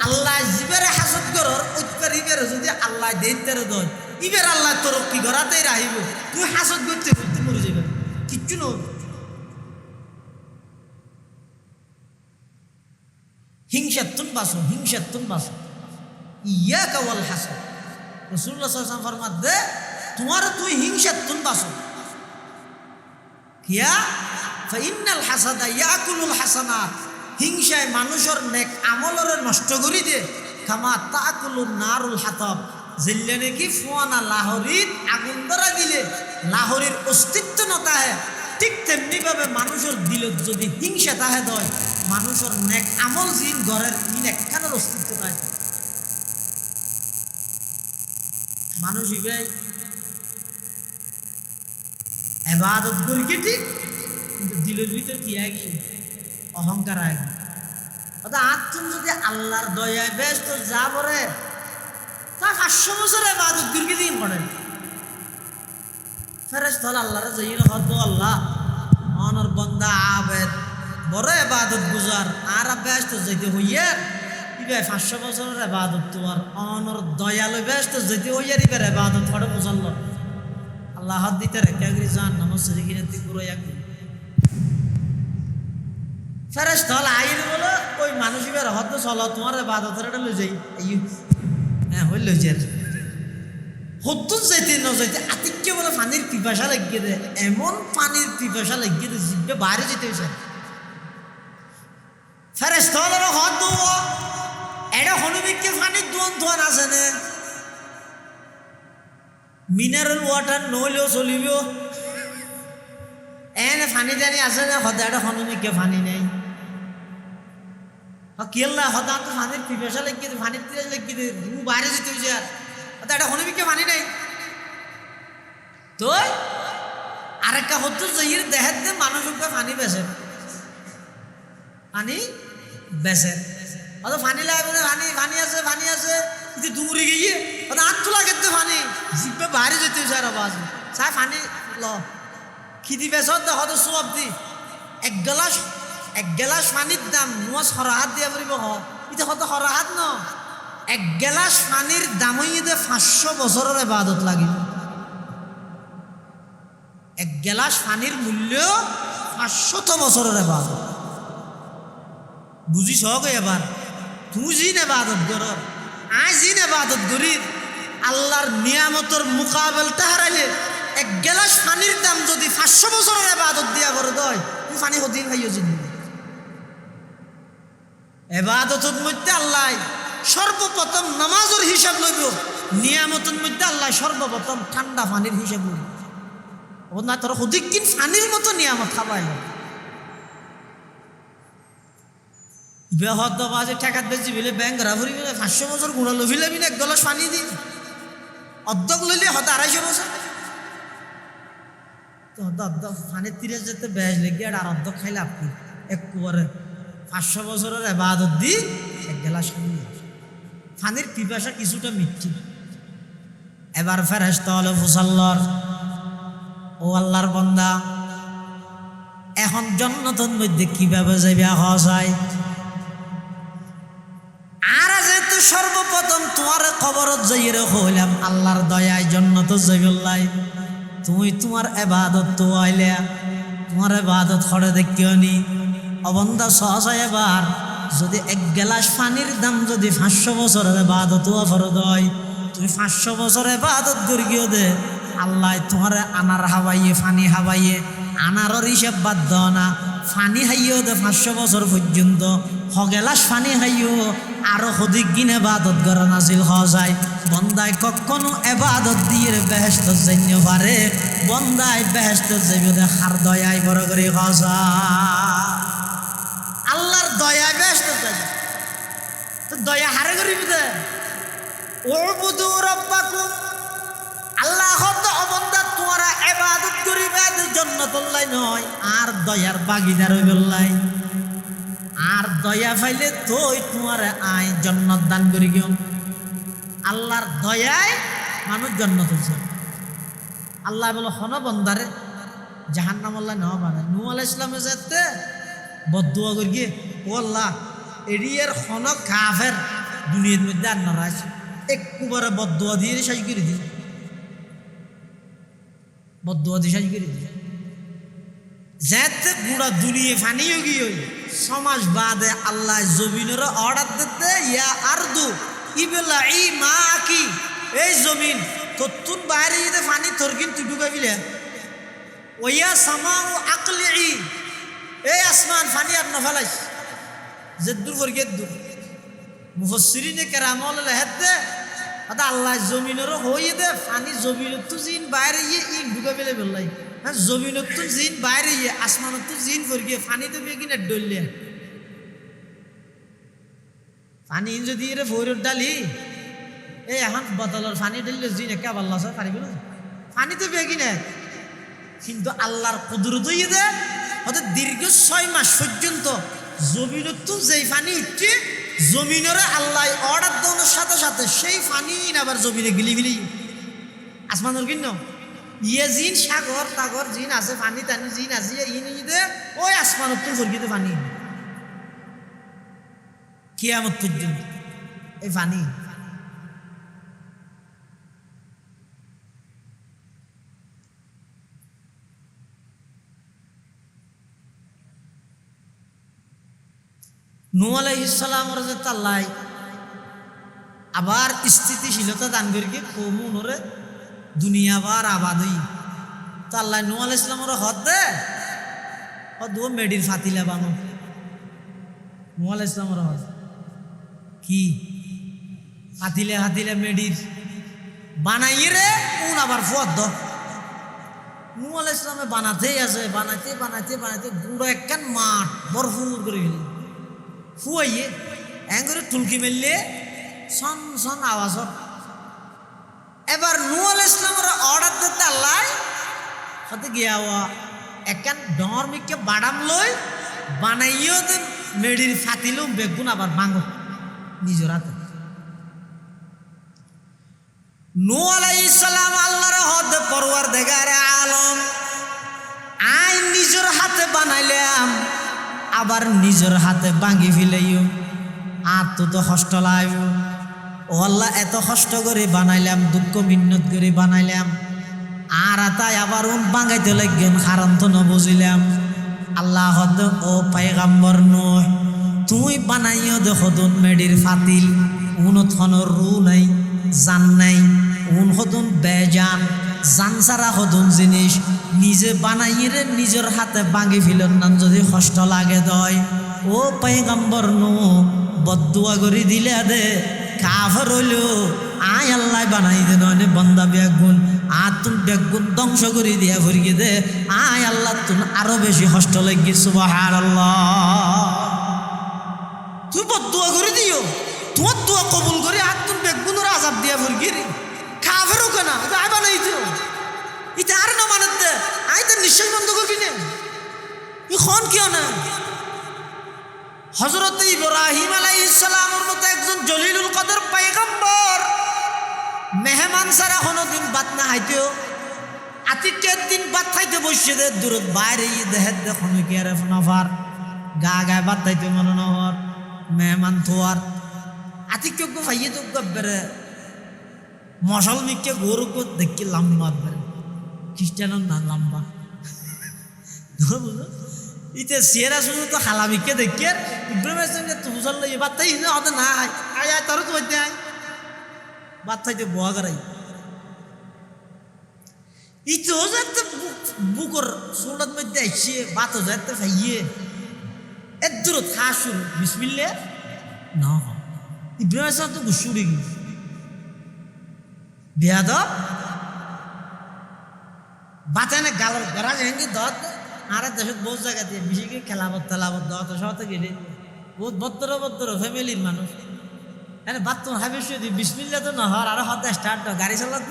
আল্লাহ জিবারে হাসদ করর উৎপার ইবের যদি আল্লাহ দেইতারে দয় ইবের আল্লাহ তরক্কি করাতেই রাহিব তুই হাসদ করতে করতে মরে যাবে কিচ্ছু না হিংসাতুন বাসো ইয়াকা ওয়াল হাসাদ রাসূলুল্লাহ সাল্লাল্লাহু আলাইহি ওয়াসাল্লাম ফরমাতে তোমার তুই হিংসাতুন বাসো কিয়া ফাইন্নাল হাসাদা ইয়াকুলুল হাসানাত হিংসায় মানুষের নেক আমলরে নষ্ট করি দে কামা তাকুলু নারুল হাতাব, জিল্লে নাকি ফুয়ানা লাহরির আগুন ধরা দিলে লাহরির অস্তিত্ব নতাহে, ঠিক তেমনি ভাবে মানুষের দিলত যদি হিংসা তাহে দয়, মানুষের নেক আমল জিন ঘরের ইন একখানের অস্তিত্ব থাকে। মানুষ ইবে এবাদত করি কি ঠিক, কিন্তু দিলের ভিতর কি আগে অহংকার আগে। অর্থাৎ আত্ম যদি আল্লাহর দয়ায় বেশ তো যা বলে তা 500 বছর এবাদত করি দিন পড়েন ফেরেশতা আল্লাহর জয়ীর হদ আল্লাহ অনর বন্দা আবেদ বড় এবাদত গুজার আর বেশ তো যেতে হইয়া ইবে 500 বছরের এবাদত তোমার অনর দয়ালু বেশ তো যেতে হইয়া ইবের এবাদত পড়ে বুঝাল আল্লাহ হাত দিতে রেখে গিয়ে যান নামাজ শরীফের দিকে পুরো এক ফেরেশতা আইল বলে ওই মানুষ ইবের হদ চলো তোমার এবাদতের এটা লই যাই হ্যাঁ হই লই যাই হতুন যাইতে ন যাইতে আতিক্য বলে পানির পিপাসা লাগিয়ে দে, এমন পানির পিপাসা লাগিয়ে দে জিভে বাইরে যেতে হয়েছে। ফেরেশতা হদ দেব এটা হনুবিককে পানির দোয়ান দোয়ান আছে না, মিনারেল ওয়াটার নইলেও চলিব, এনে পানি জানি আছে না হদা এটা হনুবিককে পানি নেই কেল্লা হদা তো পানির পিপাসা লাগিয়ে দে, পানির তিরাজ লাগিয়ে দে, বাইরে যেতে হয়েছে আর এটা হনুবিককে পানি নেই তো আরেকটা হতো জহির দেহের দিয়ে মানুষকে পানি বেছে পানি বেছে অত পানি লাগবে পানি পানি আছে পানি আছে কিন্তু দূরে গিয়ে অত আত্ম লাগে তো পানি জিভে বাইরে যেতে হয়েছে আর আওয়াজ চাই পানি ল খিদি বেছ হয়তো সব দি এক গেলাস পানির দাম নোয়া সরাহাত দিয়া পড়ব এটা হয়তো সরাহাত ন এক গেলাস পানির দামই দে 500 বছরের ইবাদত লাগিব। এক গেলাস পানির মূল্য 500 বছরের ইবাদত। বুঝিস গে এবার তুই যি ইবাদত কর আই যি ইবাদত করি আল্লাহর নিয়ামতের মোকাবেলটা হারাইলে এক গেলাস পানির দাম যদি 500 বছরের ইবাদত দিয়া করে দয় তুই পানি হদিন খাইও জিনিস ইবাদতের মধ্যে আল্লাহ সর্বপ্রথম নামাজের হিসাব লইব, নিয়ামতের মধ্যে আল্লাহ সর্বপ্রথম ঠান্ডা পানির হিসাব লইব। ও না তোর অধিক কিন পানির মতো নিয়ামত খাবাই বেহদ বাজে ঠেকাত বেশি বিলে ব্যাংক রাভরি বিলে 500 বছর গুঁড়ো লভিলে বিলে এক গলাস পানি দিই অর্ধক লইলে হয়তো 250 বছর তো অর্ধক পানির তীরে যেতে বেশ লেগে আর অর্ধক খাইলে আপনি একবারে 500 বছরের ইবাদত দি এক গেলাস পানির পিপাসা কিছুটা মিটছে। এবার ফেরেশতা হলো ফুসাল্লার ও আল্লাহর বান্দা এখন জান্নাতের মধ্যে কিভাবে যাবে হসাই আর যেহেতু সর্বপ্রথম তোমার কবরত যাইরে হইলাম আল্লাহর দয়ায় জান্নাতে যাইবলাই তুমি তোমার ইবাদত তো আইলা তোমার ইবাদত করে দেখিও নি অবন্দা সহসা এবার যদি এক গেলাস পানির দাম যদি 500 বছরের ইবাদত ফরজ হয় তুমি 500 বছরের ইবাদত করিও দে আল্লাহ তোমার আনার হাওয়াইয়ে পানি হাওয়াইয়ে আনারর হিসাব বাদ দাও না পানি হাইও দে 500 বছর পর্যন্ত হগেলাস পানি হাইও আরো অধিক দিন ইবাদত করা নাজিল হওয়া যায়। বন্দায় কখনো ইবাদত দিয়ে বেহেশত যাইতে পারে, বন্দায় বেহেশত যাইবে দে হার দয়ায় বড় করে হওয়া যায়। আল্লাহর দয়া বেহেশত যাইবে তো দয়া হারে করিবি দে উবুদু রাব্বাকুম আল্লাহ হত অবন্দা তোমরা ইবাদত করিবে জান্নাতুল্লাহ নয় আর দয়ার ভাগীদার হইবলাই আর দয়া পাইলে তুই তোমার আয় জান্নাত দান করি গিও। আল্লাহর দয়ায় মানুষ জান্নাত হইছে। আল্লাহ বলে হন বন্দারে জাহান্নাম আল্লাহ না বানায়। নূহ আলাইহিস সালামে যেতে বদদুয়া করি গিয়ে ও আল্লাহ এরিয়ার হন কাফের দুনিয়ার মধ্যে আর নারাজ একবারে বদদুয়া দিয়ে শেষ করে দিই বদদুয়া দিয়ে শেষ করে দিই যেতে পুরা দুনিয়া ফানিও গিয়ে সমাজ বাদে আল্লাহ জমিনের অর্ডার দিতে ইয়া আরদু ইবেলা ই মা কি এই জমিন তোর বাইরে যদি ফানি তোর কিন্তু ডুবাবিলে ওয়া সামাউ আকলি এই আসমান ফানি আর না ফেলাইস যে দূর করে দূর মুফাসসিরিনে কেরাম হলে হেদে আদা আল্লাহ জমিনেরও হইয়ে দে পানি জমিনত তো জিন বাইরে ইয়ে ইন ঢুকে ফেলে বললাই হ্যাঁ জমিনত তো জিন বাইরে ইয়ে আসমানত তো জিন ফর গিয়ে পানি তো বেগিনে ডললে পানি যদি এর ভৈরত ডালি এই এখন বতলের পানি ঢাললে জিন একা পাল্লা সব পানি বলো পানি তো বেগিনে কিন্তু আল্লাহর কুদরত হইয়ে দে হয়তো দীর্ঘ 6 মাস পর্যন্ত জমিনত তো যেই পানি উঠছে জমিনের আল্লাহ অর্ডার দেওয়ার সাথে সাথে সেই পানি আবার জমিনে গিলি গিলি আসমানের কিন্ন ইয়ে জিন সাগর টাগর জিন আছে পানি টানি জিন আছে ইয়ে ওই আসমানত তো ফরকিতে পানি কিয়ামত পর্যন্ত এই পানি নূহ আলাইহিস সালামের যে তাল্লাই আবার স্থিতিশীলতা দান করি কমুনরে দুনিয়া আবার আবাদ হই তাল্লাই নূহ আলাইহিস সালামের হদ দে হদ ও মেডির ফাতিলা বানো নূহ আলাইহিস সালামের হদ কি হাতিলে হাতিলে মেডির বানাই রে কোন আবার ফদ দ নূহ আলাইহিস সালামে বানাতেই আছে বানাইতে বানাইতে বানাইতে গুঁড়ো একখান মাঠ ভরপুর করে গেল ফুয়াইয়ে এঙ্গরে টুলকি মেললে সন সন আওয়াজ এবার নূহ আলাইহিস সালামের অর্ডার দিতে আল্লাহ হতে গিয়া একখান ডর মিকে বাদাম লই বানাইও তো মেডির ফাতিলো বেগুন আবার ভাঙো নিজের হাতে নূহ আলাইহিস সালাম আল্লাহর হদ পরওয়ারদিগারে আলম আই নিজের হাতে বানাইলাম আবার নিজের হাতে ভাঙি ফেলাইও আর তো কষ্ট লাগবে ও আল্লাহ এত কষ্ট করে বানাইলাম দুঃখ মিন্নত করে বানাইলাম আর তাই আবার ভাঙাইতে লাগবেন কারণ তো না বুঝিলাম আল্লাহ ও পয়গম্বর নূহ তুই বানাইও দেখো তুন মেডির ফাতিল উনত হনর রু নাই জান নাই উন হতুন বেজান জান সারা হতুন জিনিস নিজে বানাইরে নিজের হাতে ভাঙি ফেলেন না যদি কষ্ট লাগে দয় ও পয়গম্বর নূহ বদদুয়া করে দিলে দে কাফের হইলো আয় আল্লাহ বানাই দে নয় বন্দা বেগুন আর তুমি বেগুন ধ্বংস করে দিয়া ভরিয়ে দে আয় আল্লাহ তুমি আরো বেশি কষ্ট লাগি সুবহানাল্লাহ তুই বদদুয়া করে দিও তোমার দোয়া কবুল করে আর তুমি বেগুনের আযাব দিয়া ভরিয়ে রে কাফের হোক না আয় বানাই দিও এটা আর না মানে দে আয় তো নিশ্চয় বন্ধ করবি না এখন কেউ না হযরত ইব্রাহিম আলাইহিস সালামের মতো একজন জলিলুল কদর পয়গম্বর মেহমান ছাড়া কোনোদিন ভাত না খাইতেও আতিথ্যের দিন ভাত খাইতে বসে দে দূরত বাইরে দেহের দেখুন কি আর নফার গা গায়ে ভাত খাইতে মনে নহর মেহমান থোয়ার আতিথ্য ভাইয়ে তো বেড়ে মশাল মিকে গরু দেখি লম্বা বেড়ে খ্রিস্টানের না লম্বা ইতে সিয়েরা শুধু তো খালামিকে দেখিয়ে ইব্রাহিমের সঙ্গে তুষার লই বাদ তাই হতে না আয় আয় আয় তারও তো বাদ আয় বাদ থাইতে বোয়া করাই ইতো যাতে বুকর সোলার মধ্যে আইসে বাতো যাতে খাইয়ে এর দূর থা শুরু বিসমিল্লে না ইব্রাহিমের সঙ্গে তো গুসু উড়ে গেল বেয়াদ বাঁচানে গাল গড়া যায়নি দত আর দেশত বহুত জায়গা দিয়ে বেশি খেলাবত তেলাবত দত সহতে গেলে বহুত ভদ্র ভদ্র ফ্যামিলির মানুষ হ্যাঁ বাদ তোমার হাবিস দি বিসমিল্লা তো নহর আর হতে স্টার্ট দাও গাড়ি চালাত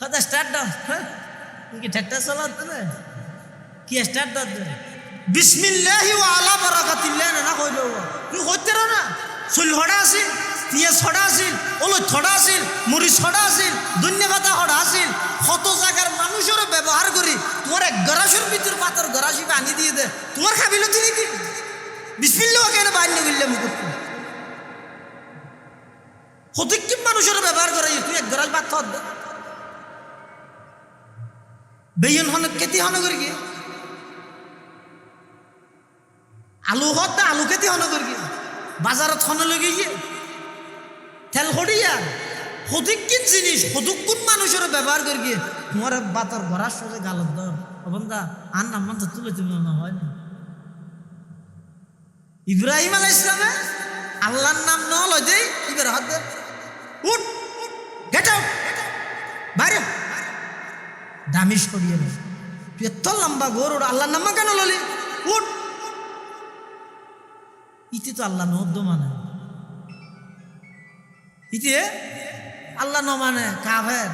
হতে স্টার্ট দাও হ্যাঁ কি ঠেট্টা চালাত কি স্টার্ট দাও বিসমিল্লাহি ওয়া আলা বারাকাতিল্লাহ না কইলো তুই কইতে না চুল হড়া আছে পিঁয়াজ হড়া আছিল ওলই হড়া আছিল মরিচ হড়া আছিল ধন্যবাদ হড়া আছিল কত জায়গার মানুষের ব্যবহার করি তোমার এক গরাসের ভিতর পাতর গরাসি আনি দিয়ে দে তোমার খাবিল তিনি কি বিসমিল্লাহ কেন বাইর নিয়ে মুখ হতিক কি মানুষের ব্যবহার করে তুই এক গরাস ভাত খাওয়া দে বেয়ন হন কেতি হন করি গিয়ে আলু হত আলু কেতি হন করি গিয়ে বাজারত হন লগে গিয়ে তেল হড়িয়া হদিক কিন জিনিস হদুক কোন মানুষের ব্যবহার করি গিয়ে তোমার বাতর ঘরার সোজা গালত দাও বন্ধা আর নাম তো তুলে তুলে না হয় না ইব্রাহিম আলাইহিস সালামে আল্লাহর নাম ন লয় দেই এবার হাত দে উঠ গেট আউট বাইরে দামি সরিয়ে নে তুই এত লম্বা গোর ওর আল্লাহর নাম কেন ললি উঠ ইতি তো আল্লাহ নদ্দ মানে ইতি আল্লাহ ন মানে কাফের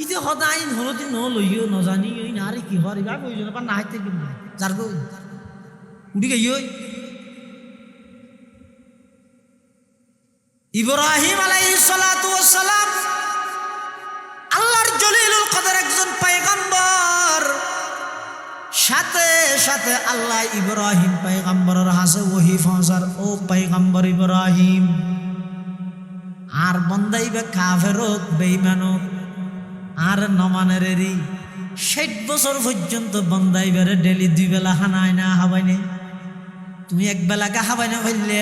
ইতি সদায় হলতি ন লইও নজানি ওই নারে কি হর ইবা কইজন পা না হাইতে কিন্তু যার গো উড়ি গই ইব্রাহিম আলাইহিস সালাতু ওয়াস সালাম আল্লাহর জলিলুল কদর একজন পয়গম্বর সাথে সাথে আল্লাহ ইব্রাহিম পয়গম্বরের হাসে ওহি ফসার ও পয়গম্বর ইব্রাহিম আর বন্দাইবে কাফেরত বেঈমানত আর নমানেরেরই 60 বছর পর্যন্ত বন্দাইবারে ডেলি 2 বেলা খানায় না হাবাই না তুমি এক বেলা গা হাবাই না হইলে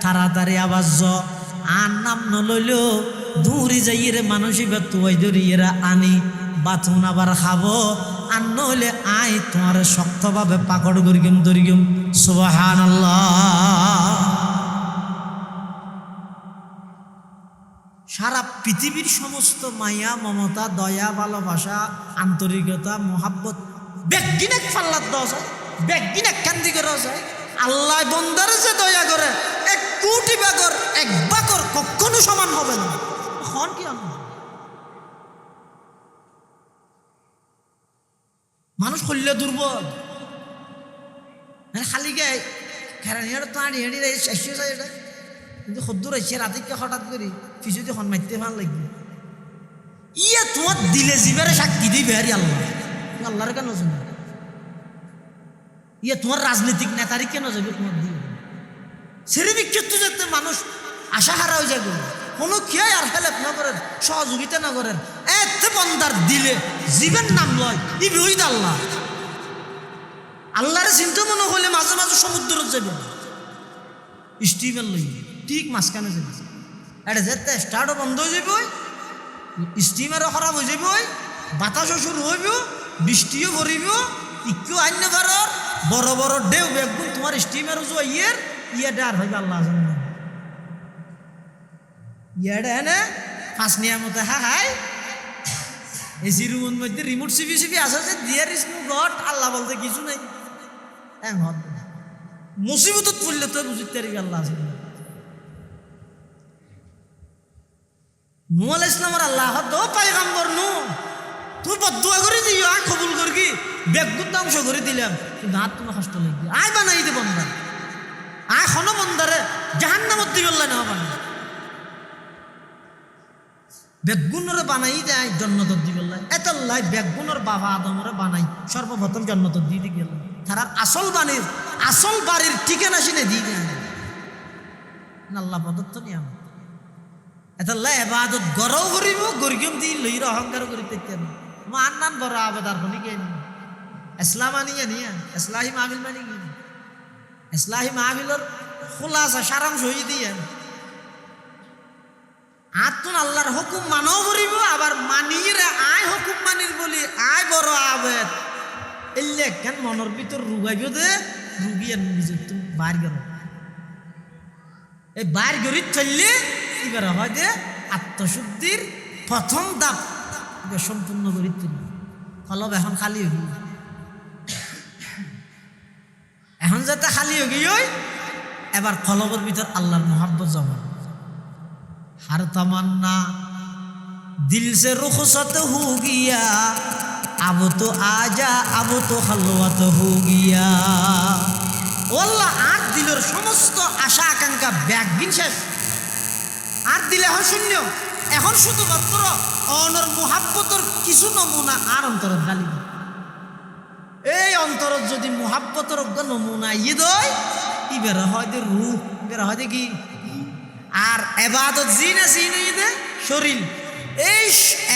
তাড়াতাড়ি আওয়াজ আর নাম নলইলো দূরে যাইরে মানুষই তুই ধরিয়েরা আনি বাথুন আবার খাবো আর নইলে আই তোমার শক্তভাবে পাকড় দরিগম সুবহানাল্লাহ। সারা পৃথিবীর সমস্ত মায়া মমতা দয়া ভালোবাসা আন্তরিকতা মোহাব্বত বেগিনেক ফাল্লাত দেওয়া যায় বেগিনেক কান্দি করা যায় আল্লাহ বন্দার যে দয়া করে 1 কোটি বাগর 1 বাগর কখনো সমান হবে না হন কি মানুষ করলে দুর্বল খালি গে খেরানিয়ার তো আনি হেঁড়ি শেষ যায় এটা কিন্তু সদ্দুর এসে রাতিকে হঠাৎ করি কিছু দিয়ে মারতে ভাল লাগবে ইয়ে তোমার দিলে জিবারে সাক্ষী দিবে আরে আল্লাহ আল্লাহর কেন শুনে ইয়ে তোমার রাজনৈতিক নেতারই কেন যাবে তোমার দিবে ছেড়ে বিক্ষিপ্ত যেতে মানুষ আশা হারা হয়ে যাবে কোনো খেয়ে আর হেল্প না করেন সহযোগিতা না করেন এত বন্দার দিলে জীবের নাম লয় ই বিহিত আল্লাহ আল্লাহরে চিন্তা মনে হলে মাঝে মাঝে সমুদ্র যাবে স্টিমের লই ঠিক মাঝখানে যাবে এটা যেতে স্টার্টও বন্ধ হয়ে যাবে স্টিমারও খারাপ হয়ে যাবে বাতাসও শুরু হইব বৃষ্টিও ভরিব ইকেও আন্য পারর বড় বড় ঢেউ বেগুন তোমার স্টিমারও যে ইয়েটা আর হইবে আল্লাহ ইয়েটা এনে পাঁচ নিয়ামতে হাই এসি রুমের মধ্যে রিমোট সিপি আছে যে দিয়ার ইস নো গড আল্লাহ বলতে কিছু নাই মুসিবতত পড়লে তো বুঝতে পারি আল্লাহ আছে নূহ আলাইহিস সালামের আল্লাহ তো পয়গম্বর নূহ তুই বদদুয়া করে দিও আয় কবুল করবি বেগুন ধ্বংস করে দিলাম কিন্তু আর তোমার কষ্ট লাগবে আয় বানাই দে বন্দা আয় হন বন্দারে জাহান্নামত দিবে আল্লাহ না বানাই বেগুনরে বানাই দেয় জন্নত দিবে আল্লাহ এত আল্লাহ বেগুনের বাবা আদমরে বানাই সর্বপ্রথম জন্নত দিয়ে গেল তার আসল বাড়ির ঠিকানা শুনে দিয়ে দেয় আল্লাহ প্রদত্ত নিয়ম এত আল্লাহ এবাদত গরও করিব গরিগম দিয়ে লইর অহংকার করি পেতে মান নান বড় আবেদার শুনি কে ইসলাম আনিয়ে নিয়ে ইসলাহি মাহফিল মানি গিয়ে ইসলাহি মাহফিলের খোলাসা সারাংশ হয়ে দিয়ে আতুন আল্লাহর হুকুম মানও করিব আবার মানিয়ে আয় হুকুম মানির বলি আয় বড় আবেদ এলে কেন মনের ভিতর রুগাইব দে রুগিয়ে নিজে তুমি বার গেল এই বার গড়ি চললে এবার হয় যে আত্মশুদ্ধির প্রথম দাপ সম্পূর্ণ করি তুলি কলব এখন খালি হই এখন যাতে খালি হই এবার কলবের ভিতর আল্লাহর মোহাব্বত জমা हर तमन्ना दिल से रुखसत हो गया अब तो आजा अब तो खलवत हो गया ওয়াল্লাহ আর দিলের সমস্ত আশা আকাঙ্ক্ষা ব্যাগিন শেষ আর দিলে এখন শূন্য এখন শুধুমাত্র অনর মোহাব্বতর কিছু নমুনা আর অন্তরের ডালি এই অন্তরত যদি মোহাব্বতর নমুনা ইয়ে দয় ইবের হয় দে রূহ ইবের হয় দে কি আর এবাদত জিনা সিনে শরীর এই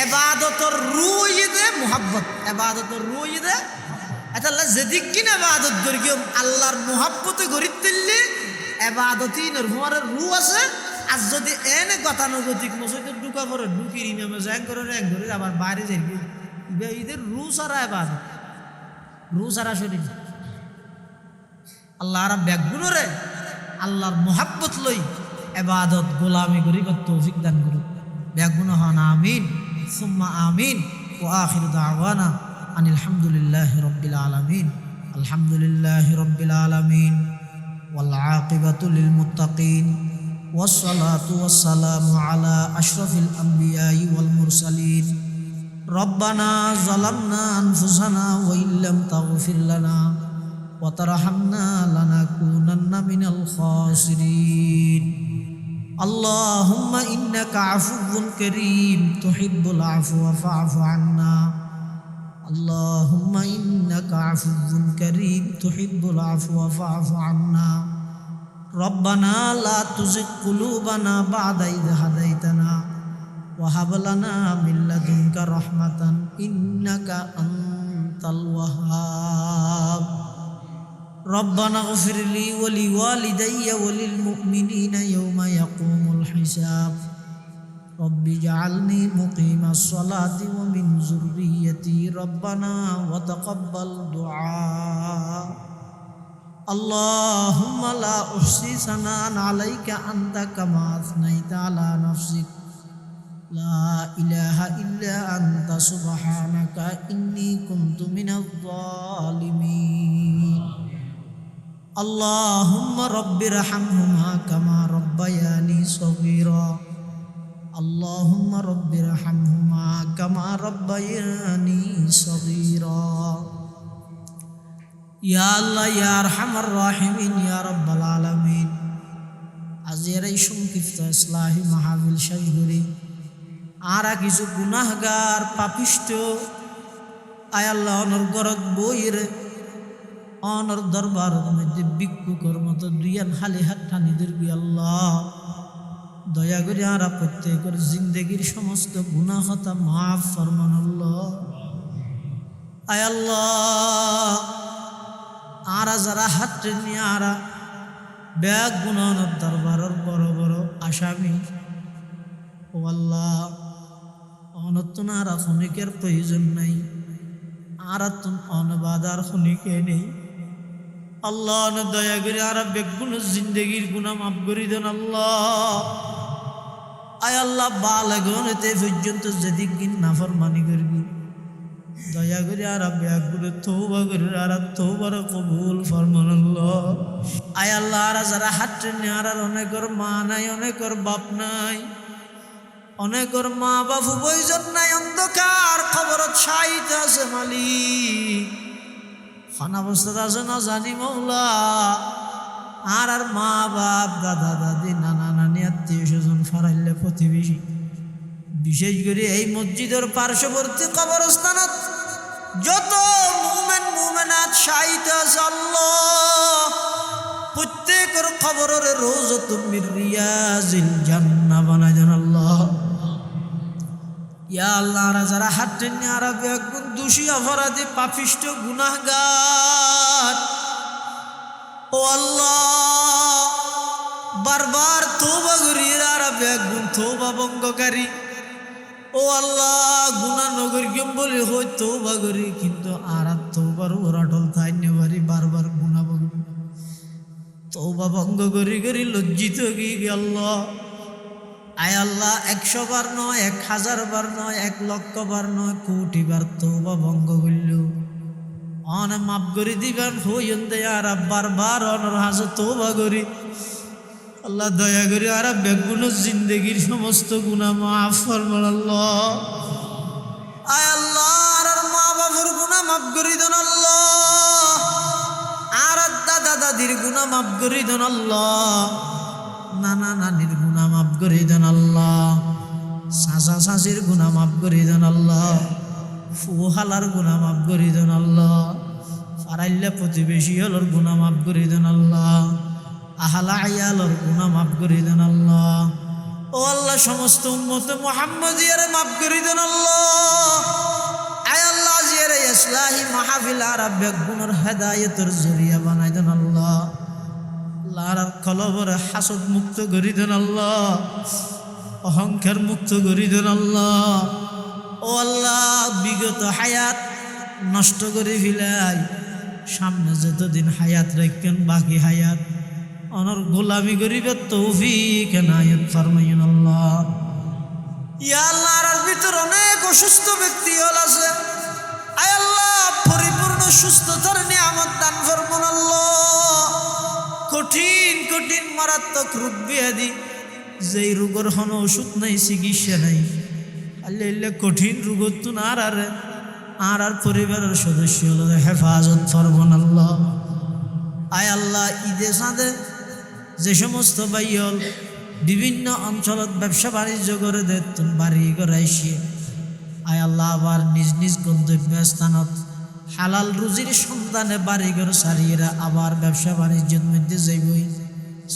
এবাদতর রুই দে মোহাব্বত এবাদতর রুই দে এটা আল্লাহ যেদিক কিনা এবাদত করিম আল্লাহর মোহাব্বতে গড়ি তুললে এবাদতই নরমারের রু আছে আর যদি এনে গতানুগতিক মসজিদে ঢুকা পড়ে ঢুকির ইমামে জ্যাং করে র্যাং করে আবার বাইরে যাই ঈদের রু সারা এবাদত রু সারা শরীর আল্লাহ আর ব্যাগুনরে আল্লাহর মোহাব্বত লই ইবাদত গোলামি করিবার তৌফিক দান করুন। বেগুনা হন আমিন সুম্মা আমিন। ওয়া আখিরু দাওয়ানা আনিল হামদুলিল্লাহি রাব্বিল আলামিন। আলহামদুলিল্লাহি রাব্বিল আলামিন ওয়াল আকিবাতু লিল মুত্তাকিন ওয়াসসালাতু ওয়াসসালামু আলা আশরাফিল আমবিয়াই ওয়াল মুরসালিন। রব্বানা যালামনা আনফুসানা ওয়া ইল্লাম তাগফির লানা ওয়া তারহামনা লানাকুনান্না মিনাল খাসিরিন। আল্লাহুম্মা ইন্নাকা আফুউন কারীম তুহিব্বুল আফওয়া ফা'ফু আন্না। আল্লাহুম্মা ইন্নাকা আফুউন কারীম তুহিব্বুল আফওয়া ফা'ফু আন্না। রব্বানা লা তুযিগ কুলুবানা বা'দা ইয হাদাইতানা ওয়া হাব লানা মিন লাদুনকা রাহমাতান ইন্নাকা আনতাল ওয়াহ্হাব। রব্বানা ইগফির লি ওয়া লিওয়ালিদাইয়া ওয়া লিল মুমিনিনা ইয়াওমা ইয়াকুমুল হিসাব। রব্বি জাআলনি মুকিমাস সালাতি ওয়া মিন যুররিয়্যতি রব্বানা ওয়া তাকাব্বাল দুআ। আল্লাহুম্মা লা উহসি সানান আলাইকা আনতা কামা আসনাইতা আলা নাফসিক। লা ইলাহা ইল্লা আনতা সুবহানাকা ইন্নী কুনতু মিনাজ জালিমিন। আল্লাহুম্মা রাব্বিরহামহুমা কামা রাব্বায়ানি সগীরা। আল্লাহুম্মা রাব্বিরহামহুমা কামা রাব্বায়ানি সগীরা। ইয়া আল্লাহ ইয়া আরহামার রাহিমিন ইয়া রাব্বাল আলামিন। আজের এই সংক্ষিপ্ত ইসলাহি মাহফিল শেষ করি আরা কিছু গুনাহগার পাপিষ্ট আয় আল্লাহ অনর গরত বইর অনর দরবারের মধ্যে ভিক্ষুকের মতো দুইয়ান খালি হাত টানি দিবি আল্লাহ। দয়া করে আরা প্রত্যেকের জিন্দেগির সমস্ত গুনাহ খাতা মাফ ফরমান আল্লাহ। আয় আল্লাহ আরা যারা হাত টেনে আরা ব্যাগ গুনাহর দরবারের বড় বড় আসামি ও আল্লাহ অনতনারা খনিকের প্রয়োজন নাই আর অনবাদার খনিকে নেই আল্লাহ দয়া করে আর বেগুন জিন্দগির গুনাহ মাফ করে দেন আল্লাহ। আয় আল্লাহ বালগনতে পর্যন্ত যদি কিন নাফরমানি করবি দয়া করে আর বেগুন তওবা করে আর তওবার কবুল ফরমান আল্লাহ। আয় আল্লাহ আর যারা হাত টেনে আর অনেকের মা নাই অনেকের বাপ নাই অনেকের মা বাবু বইজন নাই অন্ধকার খবরত শাহিদ আছে মালিক খান অবস্থা আছে না জানি মৌলা। আর আর মা বাপ দাদা দাদি নানা নানি আত্মীয় স্বজন ফারাইলে প্রতিবেশী বিশেষ করে এই মসজিদের পার্শ্ববর্তী কবরস্থানত যত মুমিন মুমিনাত শাহিদ আছে আল্লাহ প্রত্যেকের কবরের রওজাতুম মির রিয়াজিল জান্নাহ বানায় দেন আল্লাহ। ইয়া আল্লাহ যারা হাত টেনে আর বেগুন দোষী অপরাধী পাপিষ্ট গুনাহগার ও আল্লাহ বারবার তওবা করি আর বেগুন তওবা ভঙ্গকারী ও আল্লাহ গুনাহ নগরীকে বলে হই তওবা করি কিন্তু আর তওবার ওরাটল থাই নেবারি বারবার গুনাহ ভঙ্গ তওবা ভঙ্গ করি করি লজ্জিত কি আল্লাহ। আয় আল্লাহ 100 বার নয় 1000 বার নয় 1 লক্ষ বার নয় কোটি বার তওবা ভঙ্গ করল অন মাফ করে দিবেন হইন দেয়ার বারবার অনর হাজে তওবা করি আল্লাহ দয়া করে আর বেগুন জিন্দেগির সমস্ত গুনাহ মাফ ফরমান আল্লাহ। আয় আল্লাহ আর মা বাবার গুনাহ মাফ করে দেন আল্লাহ আর দাদা দাদির গুনাহ মাফ করে দেন আল্লাহ নানা নানির গুনাহ মাফ করে দেন আল্লাহ চাচা চাচির গুনাহ মাফ করে দেন আল্লাহ ফুহালার গুনাহ মাফ করে দেন আল্লাহ ফারাইল্লা প্রতিবেশী হলর গুনাহ মাফ করে দেন আল্লাহ আহলা আয়ালর গুনাহ মাফ করে দেন আল্লাহ। ও আল্লাহ সমস্ত উম্মত মুহাম্মাদিয়ারে মাফ করে দেন আল্লাহ। আয় আল্লাহ জিয়ারে ইসলাহি মাহফিল আর বেগুনের হেদায়েতের জরিয়া বানায় দেন আল্লাহ। আল্লাহর কলবর হাসদ মুক্ত করে দেন আল্লাহ অহংকার মুক্ত করে দেন আল্লাহ। ও আল্লাহ বিগত হায়াত নষ্ট করে ফেলাই সামনে যতদিন হায়াত রাখবেন বাকি হায়াত অনর গোলামি গরিবের তৌফিক এনায়েত ফরমাইন আল্লাহ। ইয়া আল্লাহ, আর ভিতর অনেক অসুস্থ ব্যক্তি হল আছে, আয় আল্লাহ পরিপূর্ণ সুস্থতার নিয়ামত দান ফরমান আল্লাহ। কঠিন কঠিন মারাত্মক রোগ ব্যাধি, যেই রোগের কোনো ওষুধ নাই, চিকিৎসা নাই, আল্লাহ কঠিন রোগত তুন আর পরিবারের সদস্য হল হেফাজত ফরমান আল্লাহ। আয় আল্লাহ, ঈদে সাঁদে যে সমস্ত বাইল বিভিন্ন অঞ্চলত ব্যবসা বাণিজ্য করে দেতুন বাড়ি গড়াইছে, আয় আল্লাহ আবার নিজ নিজ গন্তব্য স্থানত হালাল রুজির সন্ধানে বাড়িঘর সারিয়েরা আবার ব্যবসা বাণিজ্যের মধ্যে যাইবই,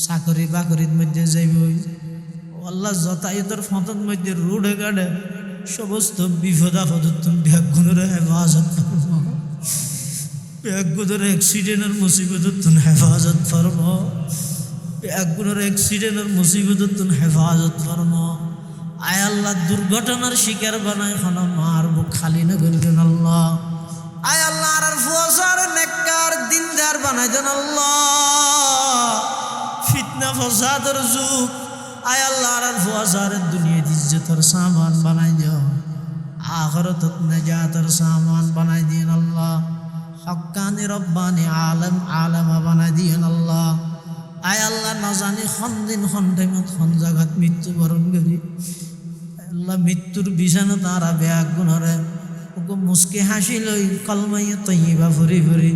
চাকরি বাকরির মধ্যে যাইবই। আল্লাহ যাতায়াতের ফতন মধ্যে রোডে গাড়ে সমস্ত বিপদ আপদত ব্যাগগুলোর হেফাজত ফরম, ব্যাগগুলোর অ্যাক্সিডেন্টের মুসিবতত হেফাজত ফরম, ব্যাগগুলোর অ্যাক্সিডেন্টের মুসিবতত হেফাজত ফরম। আয় আল্লাহ, দুর্ঘটনার শিকার বানায় খানা মার বুক খালি না করবেন আল্লাহ। আয় আল্লাহ, আর ফুয়াশার নেককার দিনদার বানাই দেন আল্লাহ। ফিতনা ফসাদের যুগ, আয় আল্লাহ আর ফুয়াশার দুনিয়ার ইজ্জতের সামান বানাই দিও, আখিরাতত নাজাতের সামান বানাই দিন আল্লাহ। হক্কানি রব্বানি আলম আলমা বানাই দিন আল্লাহ। আয় আল্লাহ, না জানি খন দিন খন টাইমত খন জায়গাত মৃত্যুবরণ করি, আল্লাহ মৃত্যুর বিছানা তারা ব্যাগ গুণরে ওকে মুসকে হাসি লই কলমাইয়া তৈবা ফুরি ফুরি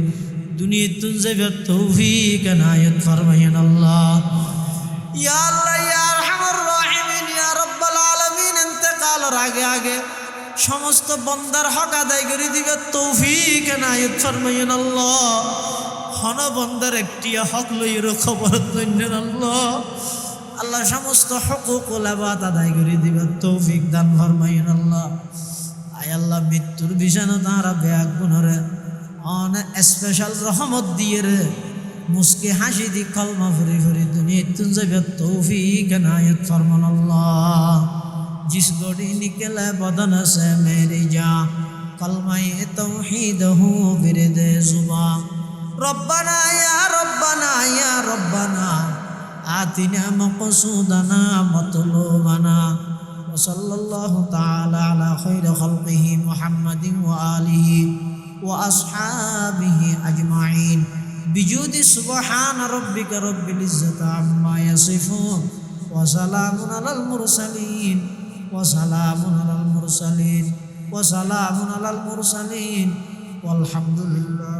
দুনিয়া তুন যাবে তৌফিক এনায়েত ফরমাইন আল্লাহ। ইয়া আল্লাহ ইয়া আরহামার রাহিমিন ইয়া রাব্বাল আলামিন, ইন্তেকালের আগে আগে সমস্ত বন্দার হক আদায় করে দিবে তৌফিক এনায়েত ফরমাইন আল্লাহ। হন বন্দার একটি হক লইয়ের খবর লইলেন আল্লাহ। আল্লাহ সমস্ত হকুক ও লাবাত আদায় করে দিবে তৌফিক দান ফরমাইন আল্লাহ। আয় আল্লাহ, মৃত্যুর বিছানা তাঁরা ব্যাগ গুণরে অনেক স্পেশাল রহমত দিয়ে রে মুসকে হাসি দি কলমা ফুরি ফুরি দুনিয়া তুন যাবে তৌফিক এনায়েত ফরমান আল্লাহ। जिस गोड़ी निकले बदन से मेरी जा कलमाए तौहीद हूँ बिरदे जुबा रब्बना या रब्बना आतिना मक़सूदना मतलूबना वसल्लल्लाहु ताला अला खैर खल्क़िही मुहम्मदिन व आलिही व अस्हाबिही अजमाइन बिजूदि सुब्हान रब्बिका रब्बिल इज्जति अम्मा यसिफून व सलामुन अलल मुरसलीन وسلام على المرسلين والحمد لله